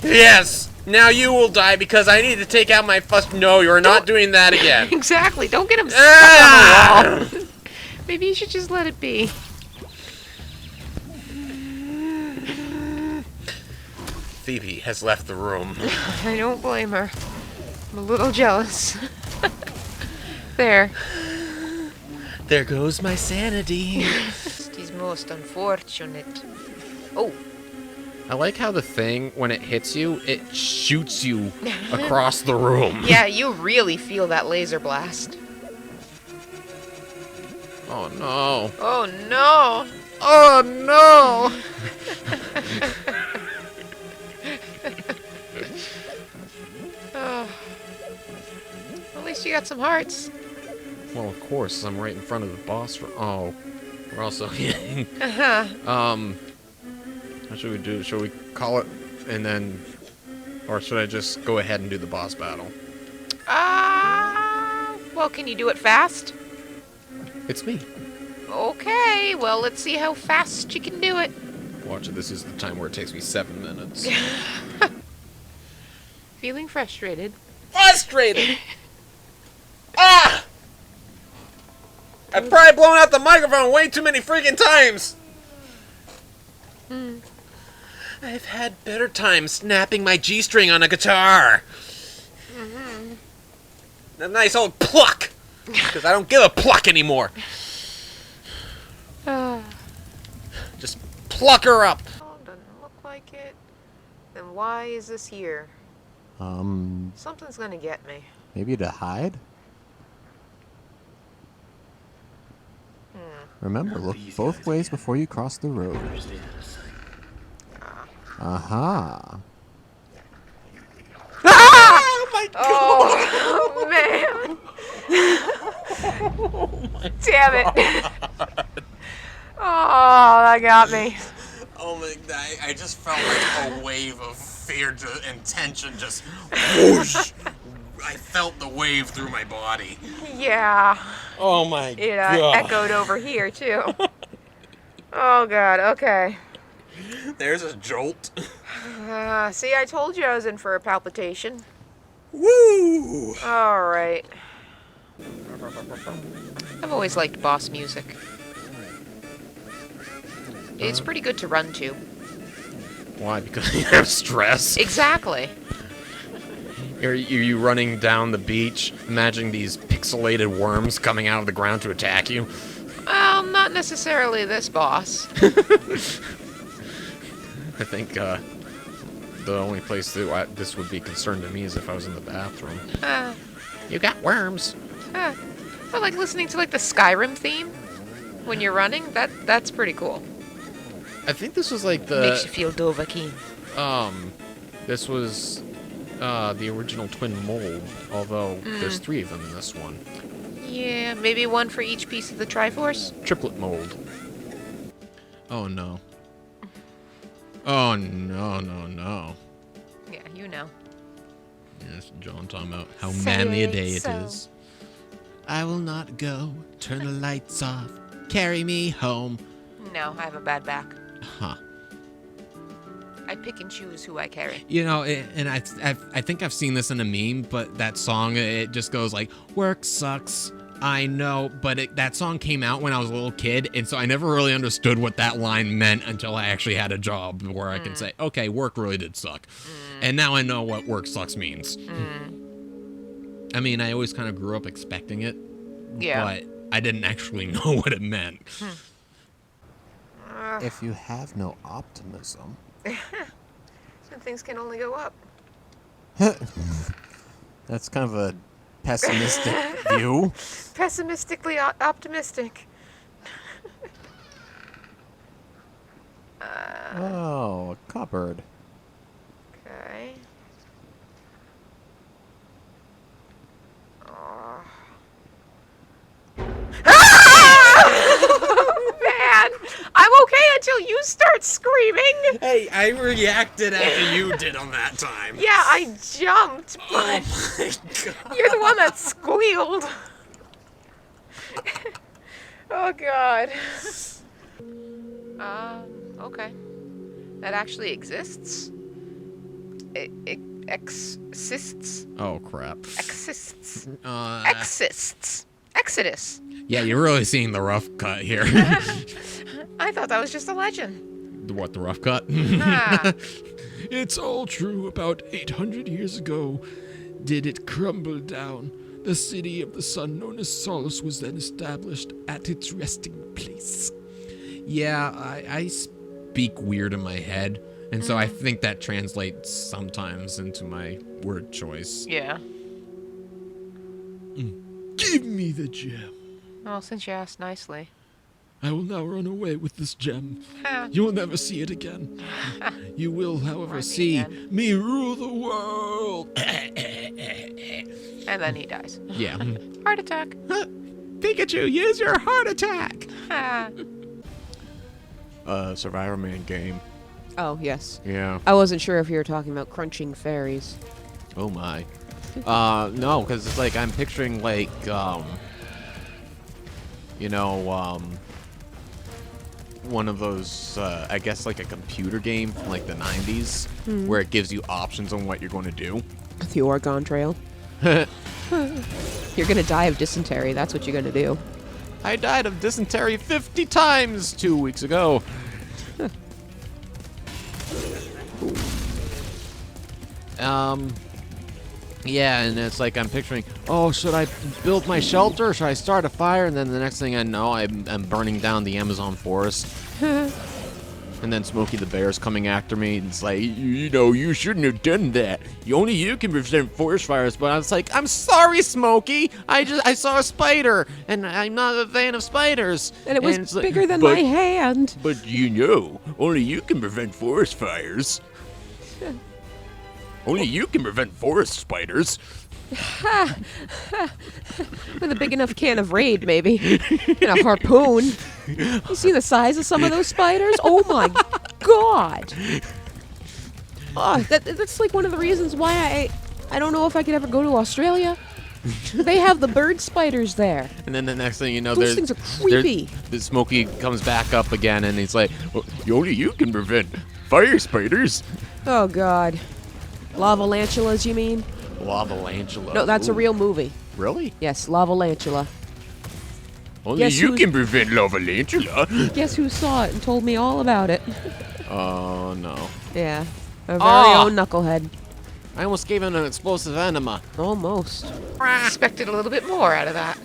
Yes. Now you will die because I need to take out my fuss. No, you're not doing that again. Exactly. Don't get him stuck on the wall. Maybe you should just let it be. Phoebe has left the room. I don't blame her. I'm a little jealous. There. There goes my sanity. He's most unfortunate. Oh, I like how the thing, when it hits you, it shoots you across the room. Yeah, you really feel that laser blast. Oh no. Oh no! Oh no! Oh. At least you got some hearts. Well, of course, I'm right in front of the boss. Oh, we're also. Uh-huh. How should we do? Should we call it, and then, or should I just go ahead and do the boss battle? Well, can you do it fast? It's me. Okay, well, let's see how fast you can do it. Watch it. This is the time where it takes me 7 minutes. Feeling frustrated. Frustrated. Ah! I've probably blown out the microphone way too many freaking times. I've had better times snapping my G-string on a guitar. A nice old pluck. Because I don't give a pluck anymore. Just pluck her up. Oh, doesn't look like it. Then why is this here? Something's gonna get me. Maybe to hide? Remember, look both ways before you cross the road. Aha. Oh my god! Oh, man! Damn it! Oh, that got me. Oh my god, I just felt like a wave of fear and tension just whoosh. I felt the wave through my body. Yeah. Oh my It god. echoed over here, too. Oh, God, okay. There's a jolt. See, I told you I was in for a palpitation. Woo! Alright. I've always liked boss music. It's pretty good to run to. Why? Because you have stress. Exactly. Are you running down the beach, imagining these pixelated worms coming out of the ground to attack you? Well, not necessarily this boss. I think the only place that this would be concerned to me is if I was in the bathroom. You got worms. I like listening to like the Skyrim theme when you're running. That's pretty cool. I think this was like the Makes you feel Dovahkiin. This was the original twin mold, although there's 3 of them in this one. Yeah, maybe one for each piece of the Triforce. Triplet mold. Oh no. Oh no, no, no. Yeah, you know. Yes, John talking about how manly a day it so. is. I will not go. Turn the lights off. Carry me home. No, I have a bad back. Huh. I pick and choose who I carry. You know, and I think I've seen this in a meme, but that song, it just goes like, work sucks, I know, but that song came out when I was a little kid, and so I never really understood what that line meant until I actually had a job where I can say, okay, work really did suck. And now I know what work sucks means. I mean, I always kind of grew up expecting it, but I didn't actually know what it meant. If you have no optimism... Some things can only go up. That's kind of a pessimistic view. Pessimistically optimistic. Oh, a cupboard. Okay. Oh. Man, I'm okay until you start screaming. Hey, I reacted after you did on that time. Yeah, I jumped, but Oh my god. you're the one that squealed. Oh god. Okay. That actually exists. It exists. Oh crap. Exists. Uh, Exists. Exodus. Yeah, you're really seeing the rough cut here. I thought that was just a legend. What, the rough cut? Ah. It's all true. About 800 years ago, did it crumble down. The city of the sun, known as Solace, was then established at its resting place. Yeah, I speak weird in my head, and so I think that translates sometimes into my word choice. Yeah. Give me the gem. Well, since you asked nicely. I will now run away with this gem. Ah. You will never see it again. You will, however, me see again. me rule the world. And then he dies. Yeah. Heart attack. Pikachu, use your heart attack! Ah. Survivor Man game. Oh, yes. Yeah. I wasn't sure if you were talking about crunching fairies. Oh my. No, because it's like I'm picturing like, one of those, I guess like a computer game from like the 90s, where it gives you options on what you're going to do. The Oregon Trail. You're gonna die of dysentery. That's what you're gonna do. I died of dysentery 50 times 2 weeks ago. Yeah, and it's like I'm picturing, oh, should I build my shelter or should I start a fire? And then the next thing I know, I'm burning down the Amazon forest. And then Smokey the Bear's coming after me. And it's like, you shouldn't have done that. Only you can prevent forest fires. But I was like, I'm sorry, Smokey. I saw a spider, and I'm not a fan of spiders. And it was it's like, bigger than my hand. But only you can prevent forest fires. Only you can prevent forest spiders. With a big enough can of Raid, maybe. And a harpoon. You see the size of some of those spiders? Oh my god! Oh, that's like one of the reasons why I don't know if I could ever go to Australia. They have the bird spiders there. And then the next thing you know, Those things are creepy. The Smokey comes back up again, and he's like, Only you can prevent fire spiders. Oh god. Lavalantulas, you mean? Lavalantula. No, that's a real movie. Really? Yes, Lavalantula. Only Guess you who's- can prevent lavalantula. Guess who saw it and told me all about it? Oh, no. Yeah. Our very Oh. own knucklehead. I almost gave him an explosive enema. Almost. Expected a little bit more out of that.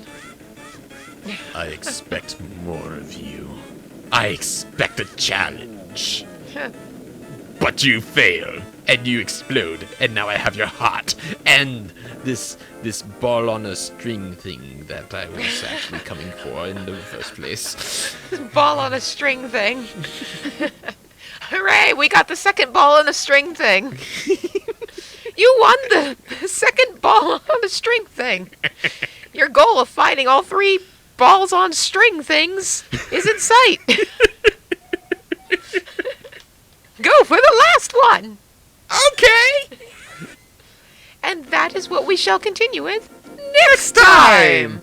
I expect more of you. I expect a challenge. But you fail, and you explode, and now I have your heart, and this ball on a string thing that I was actually coming for in the first place. Ball on a string thing. Hooray, we got the second ball on a string thing. You won the second ball on a string thing. Your goal of finding all 3 balls on string things is in sight. Go for the last one. Okay! And that is what we shall continue with next time.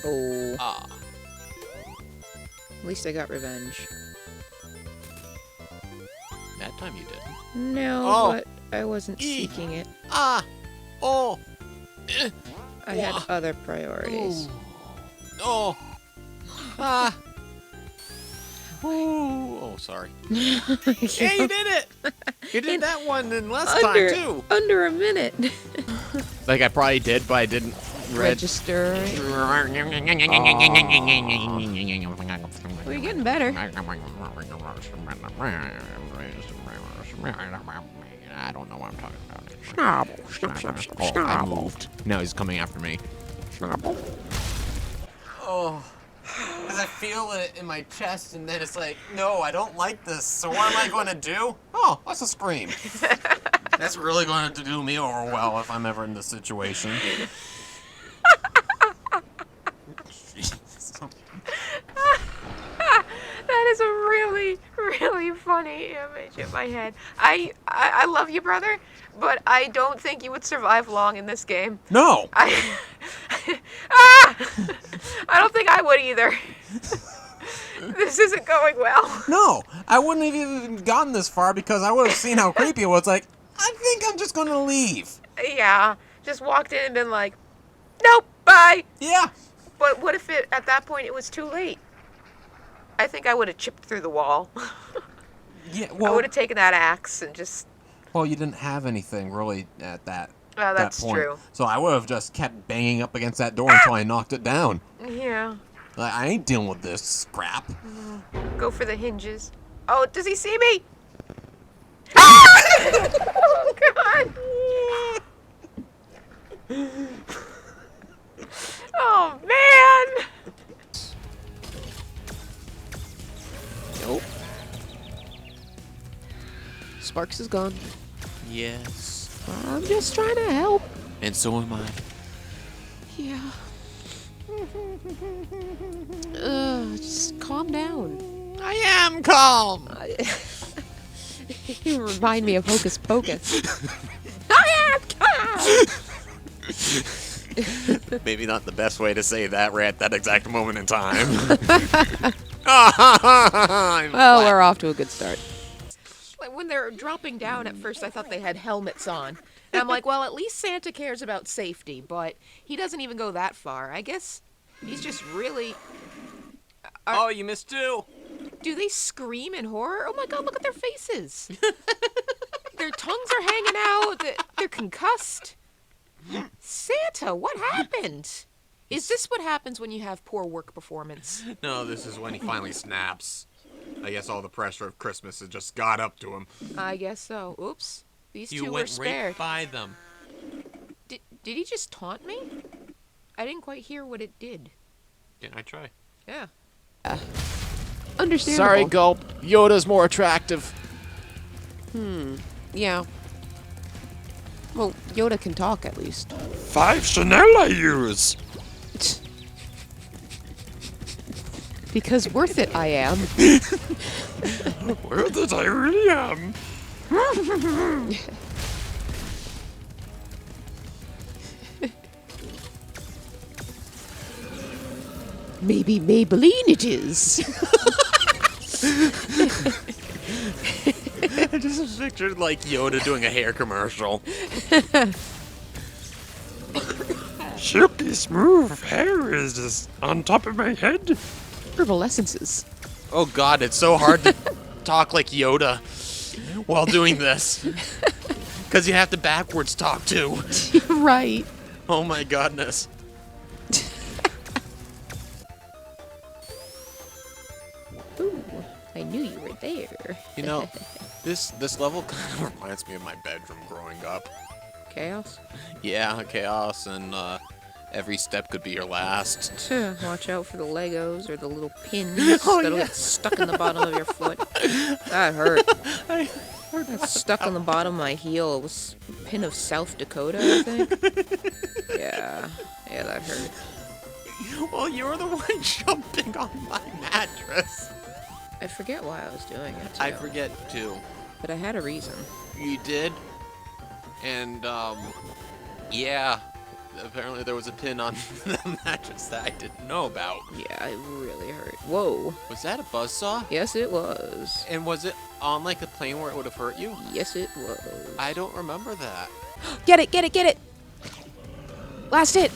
Oh. Ah. At least I got revenge. That time you did. No, Oh. but I wasn't seeking it. Ah. Oh. I had other priorities. Oh. Ah. Oh, sorry. Yeah, you did it. You did that one in less time too. Under a minute. Like I probably did, but I didn't Register. Well, you're getting better. I don't know what I'm talking about. Oh, I moved. Now he's coming after me. Oh. Because I feel it in my chest, and then it's like, no, I don't like this. So what am I going to do? Oh, let's a scream. That's really going to do me over well if I'm ever in this situation. That is a really, really funny image in my head. I love you, brother, but I don't think you would survive long in this game. No. I don't think I would either. This isn't going well. No, I wouldn't have even gotten this far because I would have seen how creepy it was. Like, I think I'm just going to leave. Yeah, just walked in and been like, nope, bye. Yeah. But what if at that point it was too late? I think I would have chipped through the wall. Yeah, I well, would have taken that axe and just... well, you didn't have anything really at that, Oh, that's that point. true. So I would have just kept banging up against that door until I knocked it down. Yeah. Like, I ain't dealing with this scrap. Go for the hinges. Oh, does he see me? Ah! Oh, God. Oh, man. Nope. Sparks is gone. Yes. I'm just trying to help. And so am I. Yeah. Just calm down. I am calm. You remind me of Hocus Pocus. I am calm. Maybe not the best way to say that right at that exact moment in time. Well, we're off to a good start. Like when they're dropping down, at first I thought they had helmets on. And I'm like, well, at least Santa cares about safety, but he doesn't even go that far. I guess he's just really... Oh, you missed two. Do they scream in horror? Oh my God, look at their faces. Their tongues are hanging out. They're concussed. Santa, what happened? Is this what happens when you have poor work performance? No, this is when he finally snaps. I guess all the pressure of Christmas has just got up to him. I guess so. Oops. These You two were went spared. right by them. Did he just taunt me? I didn't quite hear what it did. Can I try? Yeah. Understandable. Sorry, Gulp. Yoda's more attractive. Yeah. Well, Yoda can talk at least. 5 Chanel I use. Because worth it I am. Worth it I really am. Maybe Maybelline it is. I just pictured like Yoda doing a hair commercial. Silky smooth hair is just on top of my head. Herbal essences. Oh God, it's so hard to talk like Yoda while doing this. Because you have to backwards talk too. Right. Oh my godness. Ooh, I knew you were there. You know, this level kind of reminds me of my bedroom growing up. Chaos? Yeah, chaos and every step could be your last. Watch out for the Legos or the little pins Oh, that'll yeah. get stuck in the bottom of your foot. That hurt. That's stuck on the bottom of my heel. It was a pin of South Dakota, I think. Yeah, that hurt. Well, you were the one jumping on my mattress. I forget why I was doing it. Too, I forget too. but I had a reason. You did? And yeah, apparently there was a pin on the mattress that I didn't know about. Yeah, it really hurt. Whoa. Was that a buzzsaw? Yes, it was. And was it on like a plane where it would have hurt you? Yes, it was. I don't remember that. Get it, get it, get it! Last hit!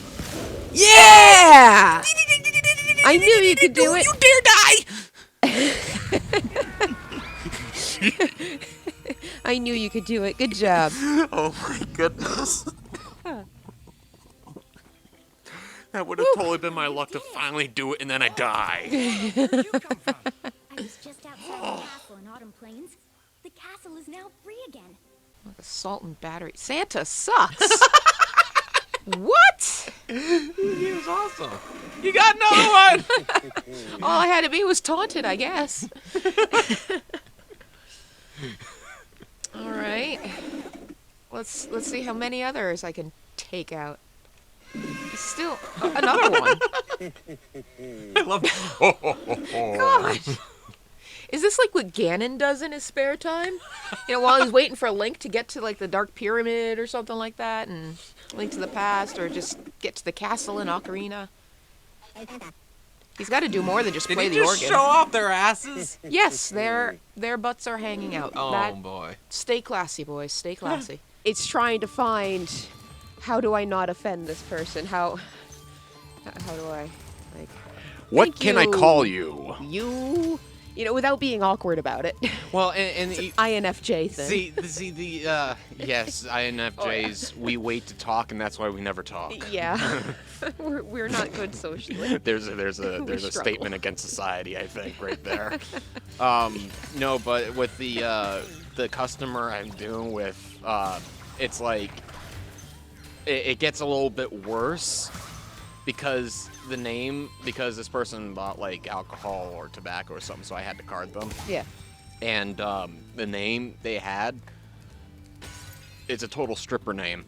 Yeah! I knew you could do it! You dare die! I knew you could do it. Good job. Oh my goodness. That would have totally been my luck to finally do it and then I die. I was just outside the castle in Autumn Plains. The castle is now free again. Like a salt and battery. Santa sucks. What? He was awesome. You got another one! All I had to be was taunted, I guess. All right. Let's see how many others I can take out. Still another one. I love God. Is this like what Ganon does in his spare time? You know, while he's waiting for Link to get to like the Dark Pyramid or something like that, and Link to the Past, or just get to the castle in Ocarina. He's got to do more than just play the organ. Show off their asses? Yes, their butts are hanging out. Oh boy. Stay classy, boys. Stay classy. It's trying to find, how do I not offend this person? How do I, like... What Thank can I you. call you? You know, without being awkward about it. Well, and INFJ thing. see the yes, INFJs. We wait to talk, and that's why we never talk. Yeah. we're not good socially. There's a struggle. statement against society, I think, right there. No, but with the customer I'm doing with, it's like it gets a little bit worse because because this person bought like alcohol or tobacco or something, so I had to card them. Yeah. And the name they had, it's a total stripper name.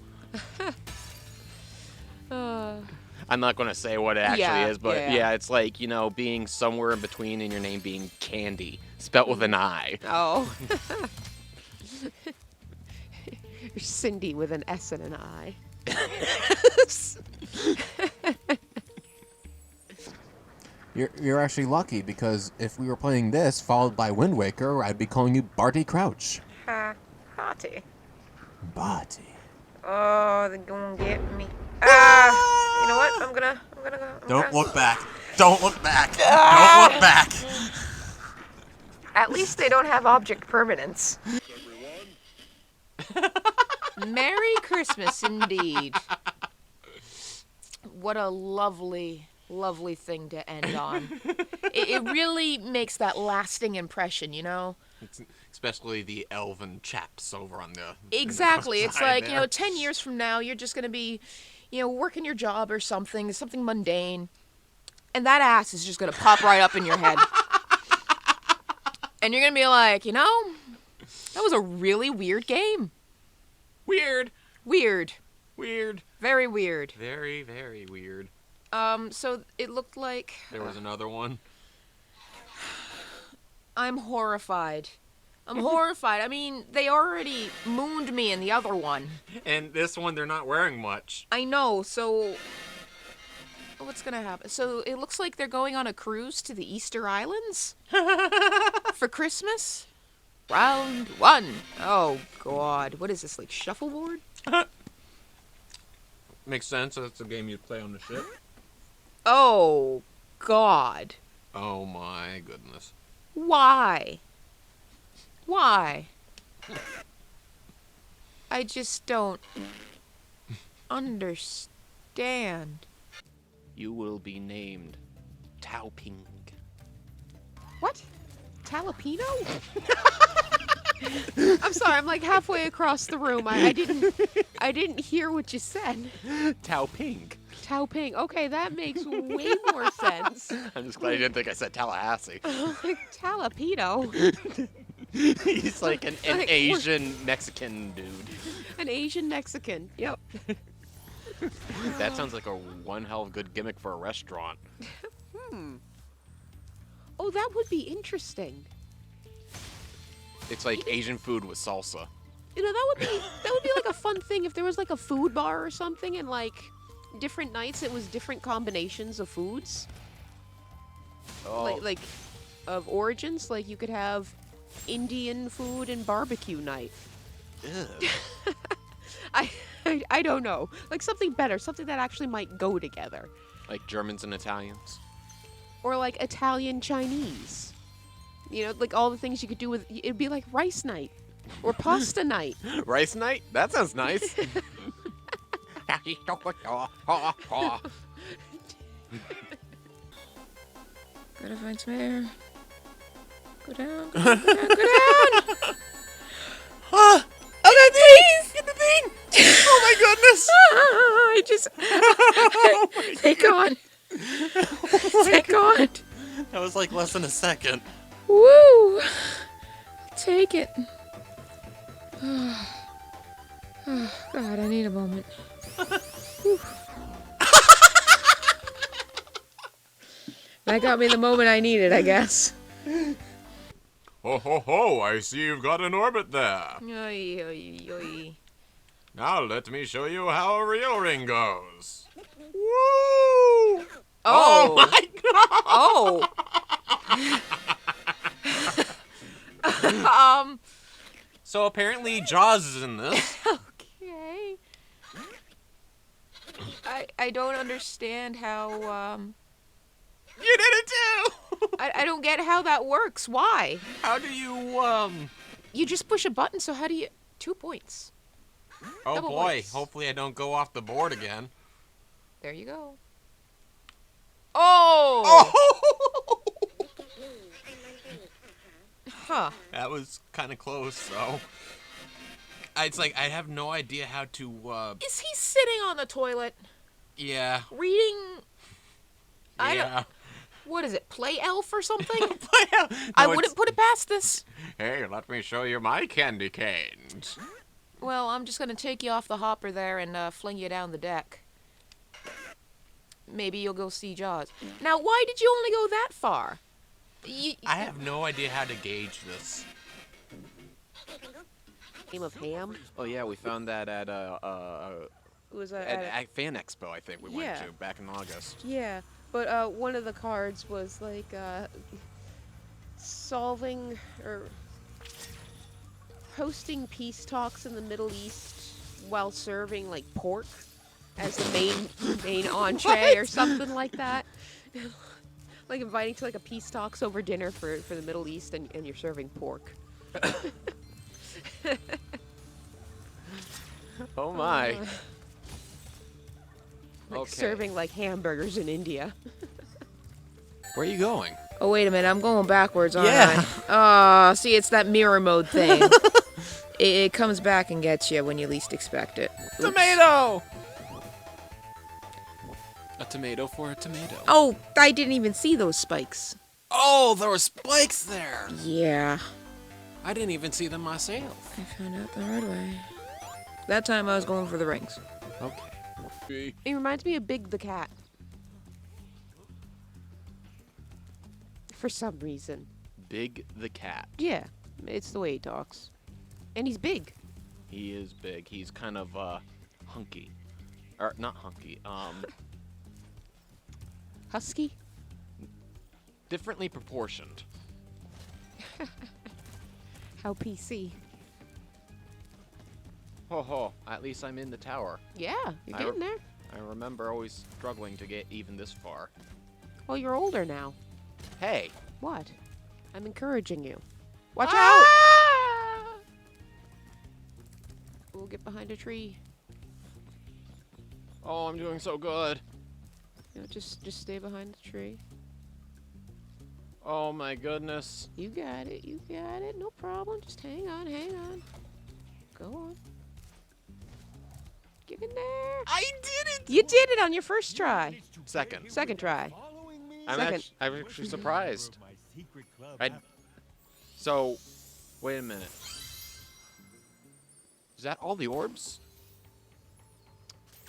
I'm not going to say what it actually is, but yeah, it's like, you know, being somewhere in between and your name being Candy, spelt with an I. Oh. You're Cindy with an S and an I. You're actually lucky because if we were playing this followed by Wind Waker, I'd be calling you Barty Crouch. Party. Barty. Oh, they're gonna get me. You know what? I'm gonna go. Don't look back. Don't look back. Don't look back. At least they don't have object permanence. Merry Christmas, indeed. What a lovely, lovely thing to end on. It really makes that lasting impression, you know? Especially the elven chaps over on the... Exactly. It's side like, there. you know, 10 years from now, you're just going to be, you know, working your job or something mundane, and that ass is just going to pop right up in your head. And you're going to be like, you know, that was a really weird game. Weird. Weird. Weird. Very weird. Very, very weird. So it looked like... There was another one. I'm horrified. I'm horrified. I mean, they already mooned me in the other one. And this one, they're not wearing much. I know, so... What's gonna happen? So it looks like they're going on a cruise to the Easter Islands? For Christmas? Round one. Oh, God. What is this, like shuffleboard? Makes sense. That's a game you'd play on the ship. Oh, God. Oh, my goodness. Why? Why? I just don't understand. You will be named Tao Ping. What? Talapino? I'm sorry, I'm like halfway across the room. I didn't hear what you said. Tao Ping. Tao Ping. Okay, that makes way more sense. I'm just glad you didn't think I said Tallahassee. Like Talapino. He's like an Like, Asian Mexican dude. An Asian Mexican. Yep. That sounds like a one hell of good gimmick for a restaurant. Oh, that would be interesting. It's like Asian food with salsa. You know, that would be like a fun thing if there was like a food bar or something, and like different nights it was different combinations of foods. Oh. Like of origins. Like you could have Indian food and barbecue night. I don't know. Like something better, something that actually might go together. Like Germans and Italians. Or like Italian Chinese. You know, like all the things you could do with it'd be like rice night or pasta night. Rice night? That sounds nice. Gotta find some air. Go down, go down, go down, go down! Oh, please! Get the thing! Oh my goodness! I just... Thank God. Thank God. That was like less than a second. Woo! Take it. Oh, God, I need a moment. Whew. That got me the moment I needed, I guess. Ho ho ho, I see you've got an orbit there. Oy, oy, oy. Now let me show you how a real ring goes. Oh! my Oh! So apparently Jaws is in this. Okay. I don't understand how You did it too! I don't get how that works. Why? How do you, You just push a button, so how do you... 2 points. Oh Double boy, points. hopefully I don't go off the board again. There you go. Oh! Huh. That was kind of close, so... It's like, I have no idea how to, Is he sitting on the toilet yeah. reading... I don't... Yeah. What is it, Play Elf or something? No, I it's- wouldn't put it past this. Hey, let me show you my candy canes. Well, I'm just gonna take you off the hopper there and fling you down the deck. Maybe you'll go see Jaws. Now, why did you only go that far? I have no idea how to gauge this. Game of Ham? Oh yeah, we found that at It was at Fan Expo, I think we went Yeah. to back in August. Yeah, but one of the cards was like solving or hosting peace talks in the Middle East while serving like pork as the main entree or something like that. Like inviting to like a peace talks over dinner for the Middle East and you're serving pork. Oh my. Like Okay. serving like hamburgers in India. Where are you going? Oh, wait a minute. I'm going backwards, aren't Yeah. I? See, it's that mirror mode thing. it comes back and gets you when you least expect it. Oops. Tomato! A tomato for a tomato. Oh, I didn't even see those spikes. Oh, there were spikes there! Yeah. I didn't even see them myself. I found out the hard way. That time I was going for the rings. Okay. It reminds me of Big the Cat. For some reason. Big the cat. Yeah, it's the way he talks. And he's big. He is big. He's kind of hunky. Or not hunky. Husky? Differently proportioned. How PC. Ho ho. At least I'm in the tower. Yeah, you're I getting there. I remember always struggling to get even this far. Well, you're older now. Hey. What? I'm encouraging you. Watch Ah! out! We'll get behind a tree. Oh, I'm doing so good. No, just stay behind the tree. Oh my goodness. You got it. You got it. No problem. Just hang on. Hang on. Go on. Get in there. I did it! You did it on your first try. Second. Second try. I'm actually surprised. So, wait a minute. Is that all the orbs?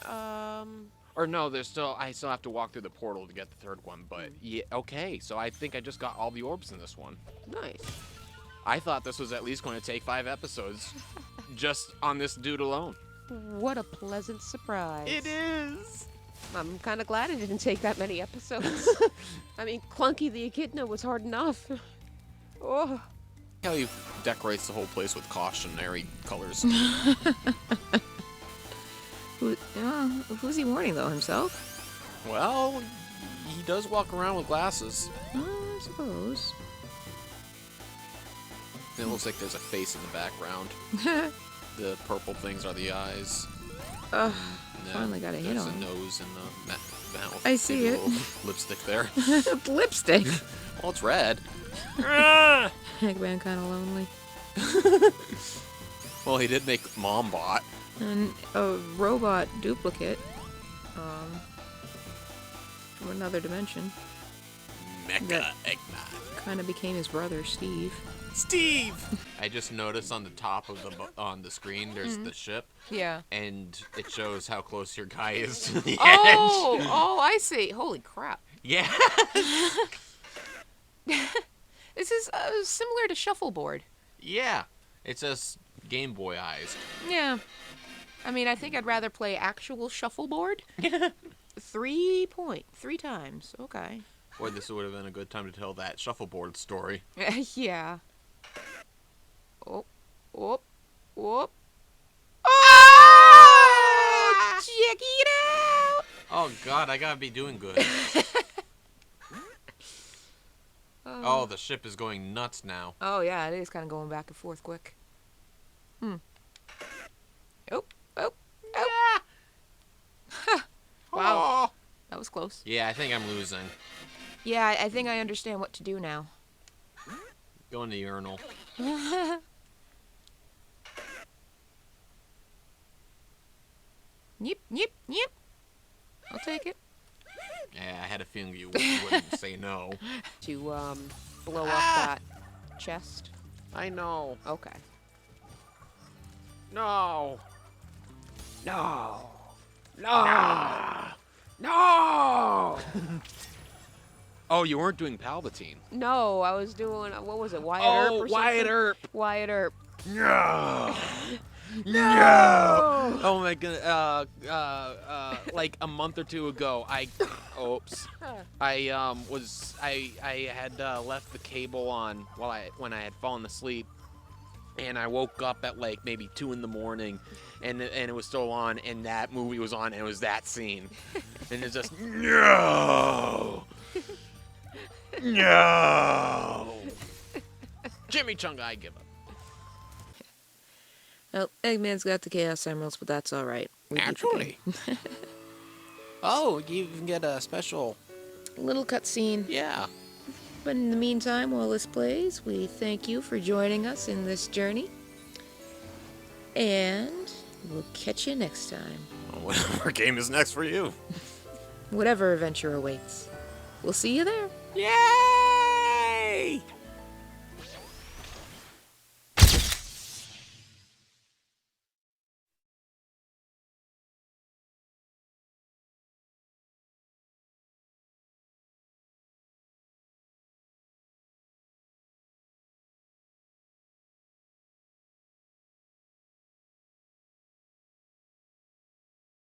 Or no, I still have to walk through the portal to get the third one, but yeah, okay, so I think I just got all the orbs in this one. Nice. I thought this was at least going to take 5 episodes just on this dude alone. What a pleasant surprise. It is. I'm kind of glad it didn't take that many episodes. I mean, Clunky the Echidna was hard enough. Oh. How he decorates the whole place with cautionary colors. Who's he warning, though? Himself? Well, he does walk around with glasses. I suppose. It looks like there's a face in the background. The purple things are the eyes. Finally got a hit there's on. There's a nose and the mouth. I see Maybe a it. little lipstick there. Lipstick. Well, it's red. Eggman kind of lonely. Well, he did make Mombot. And a robot duplicate. From another dimension. Mecha Eggman. Kind of became his brother, Steve. Steve! I just noticed on the top of on the screen, there's the ship. Yeah. And it shows how close your guy is to the edge. Oh, I see. Holy crap. Yeah. This is similar to Shuffleboard. Yeah. It's just Game Boy eyes. Yeah. I mean, I think I'd rather play actual Shuffleboard. 3 times. Okay. Boy, this would have been a good time to tell that Shuffleboard story. Yeah. Oh. Oh. Oh. Check it out! Oh, God, I gotta be doing good. Oh, the ship is going nuts now. Oh, yeah, it is kind of going back and forth quick. Oh. Wow. That was close. Yeah, I think I'm losing. Yeah, I think I understand what to do now. Go in the urinal. Yep, yep, yep. I'll take it. Yeah, I had a feeling you wouldn't say no. To, blow up that chest. I know. Okay. No. No. No. No. Oh, you weren't doing Palpatine. No, I was doing, what was it, Wyatt Earp or something? Wyatt Earp. Wyatt Earp. No. No. Oh my god. Like a month or two ago, I had left the cable on when I had fallen asleep, and I woke up at like maybe 2 in the morning, and it was still on, and that movie was on, and it was that scene, and it's just no. No. Jimmy Chung, I give up. Well, Eggman's got the Chaos Emeralds, but that's alright. Naturally. Oh, you can get a special little cutscene. Yeah. But in the meantime, while this plays, we thank you for joining us in this journey. And we'll catch you next time. Whatever game is next for you. Whatever adventure awaits. We'll see you there. Yeah!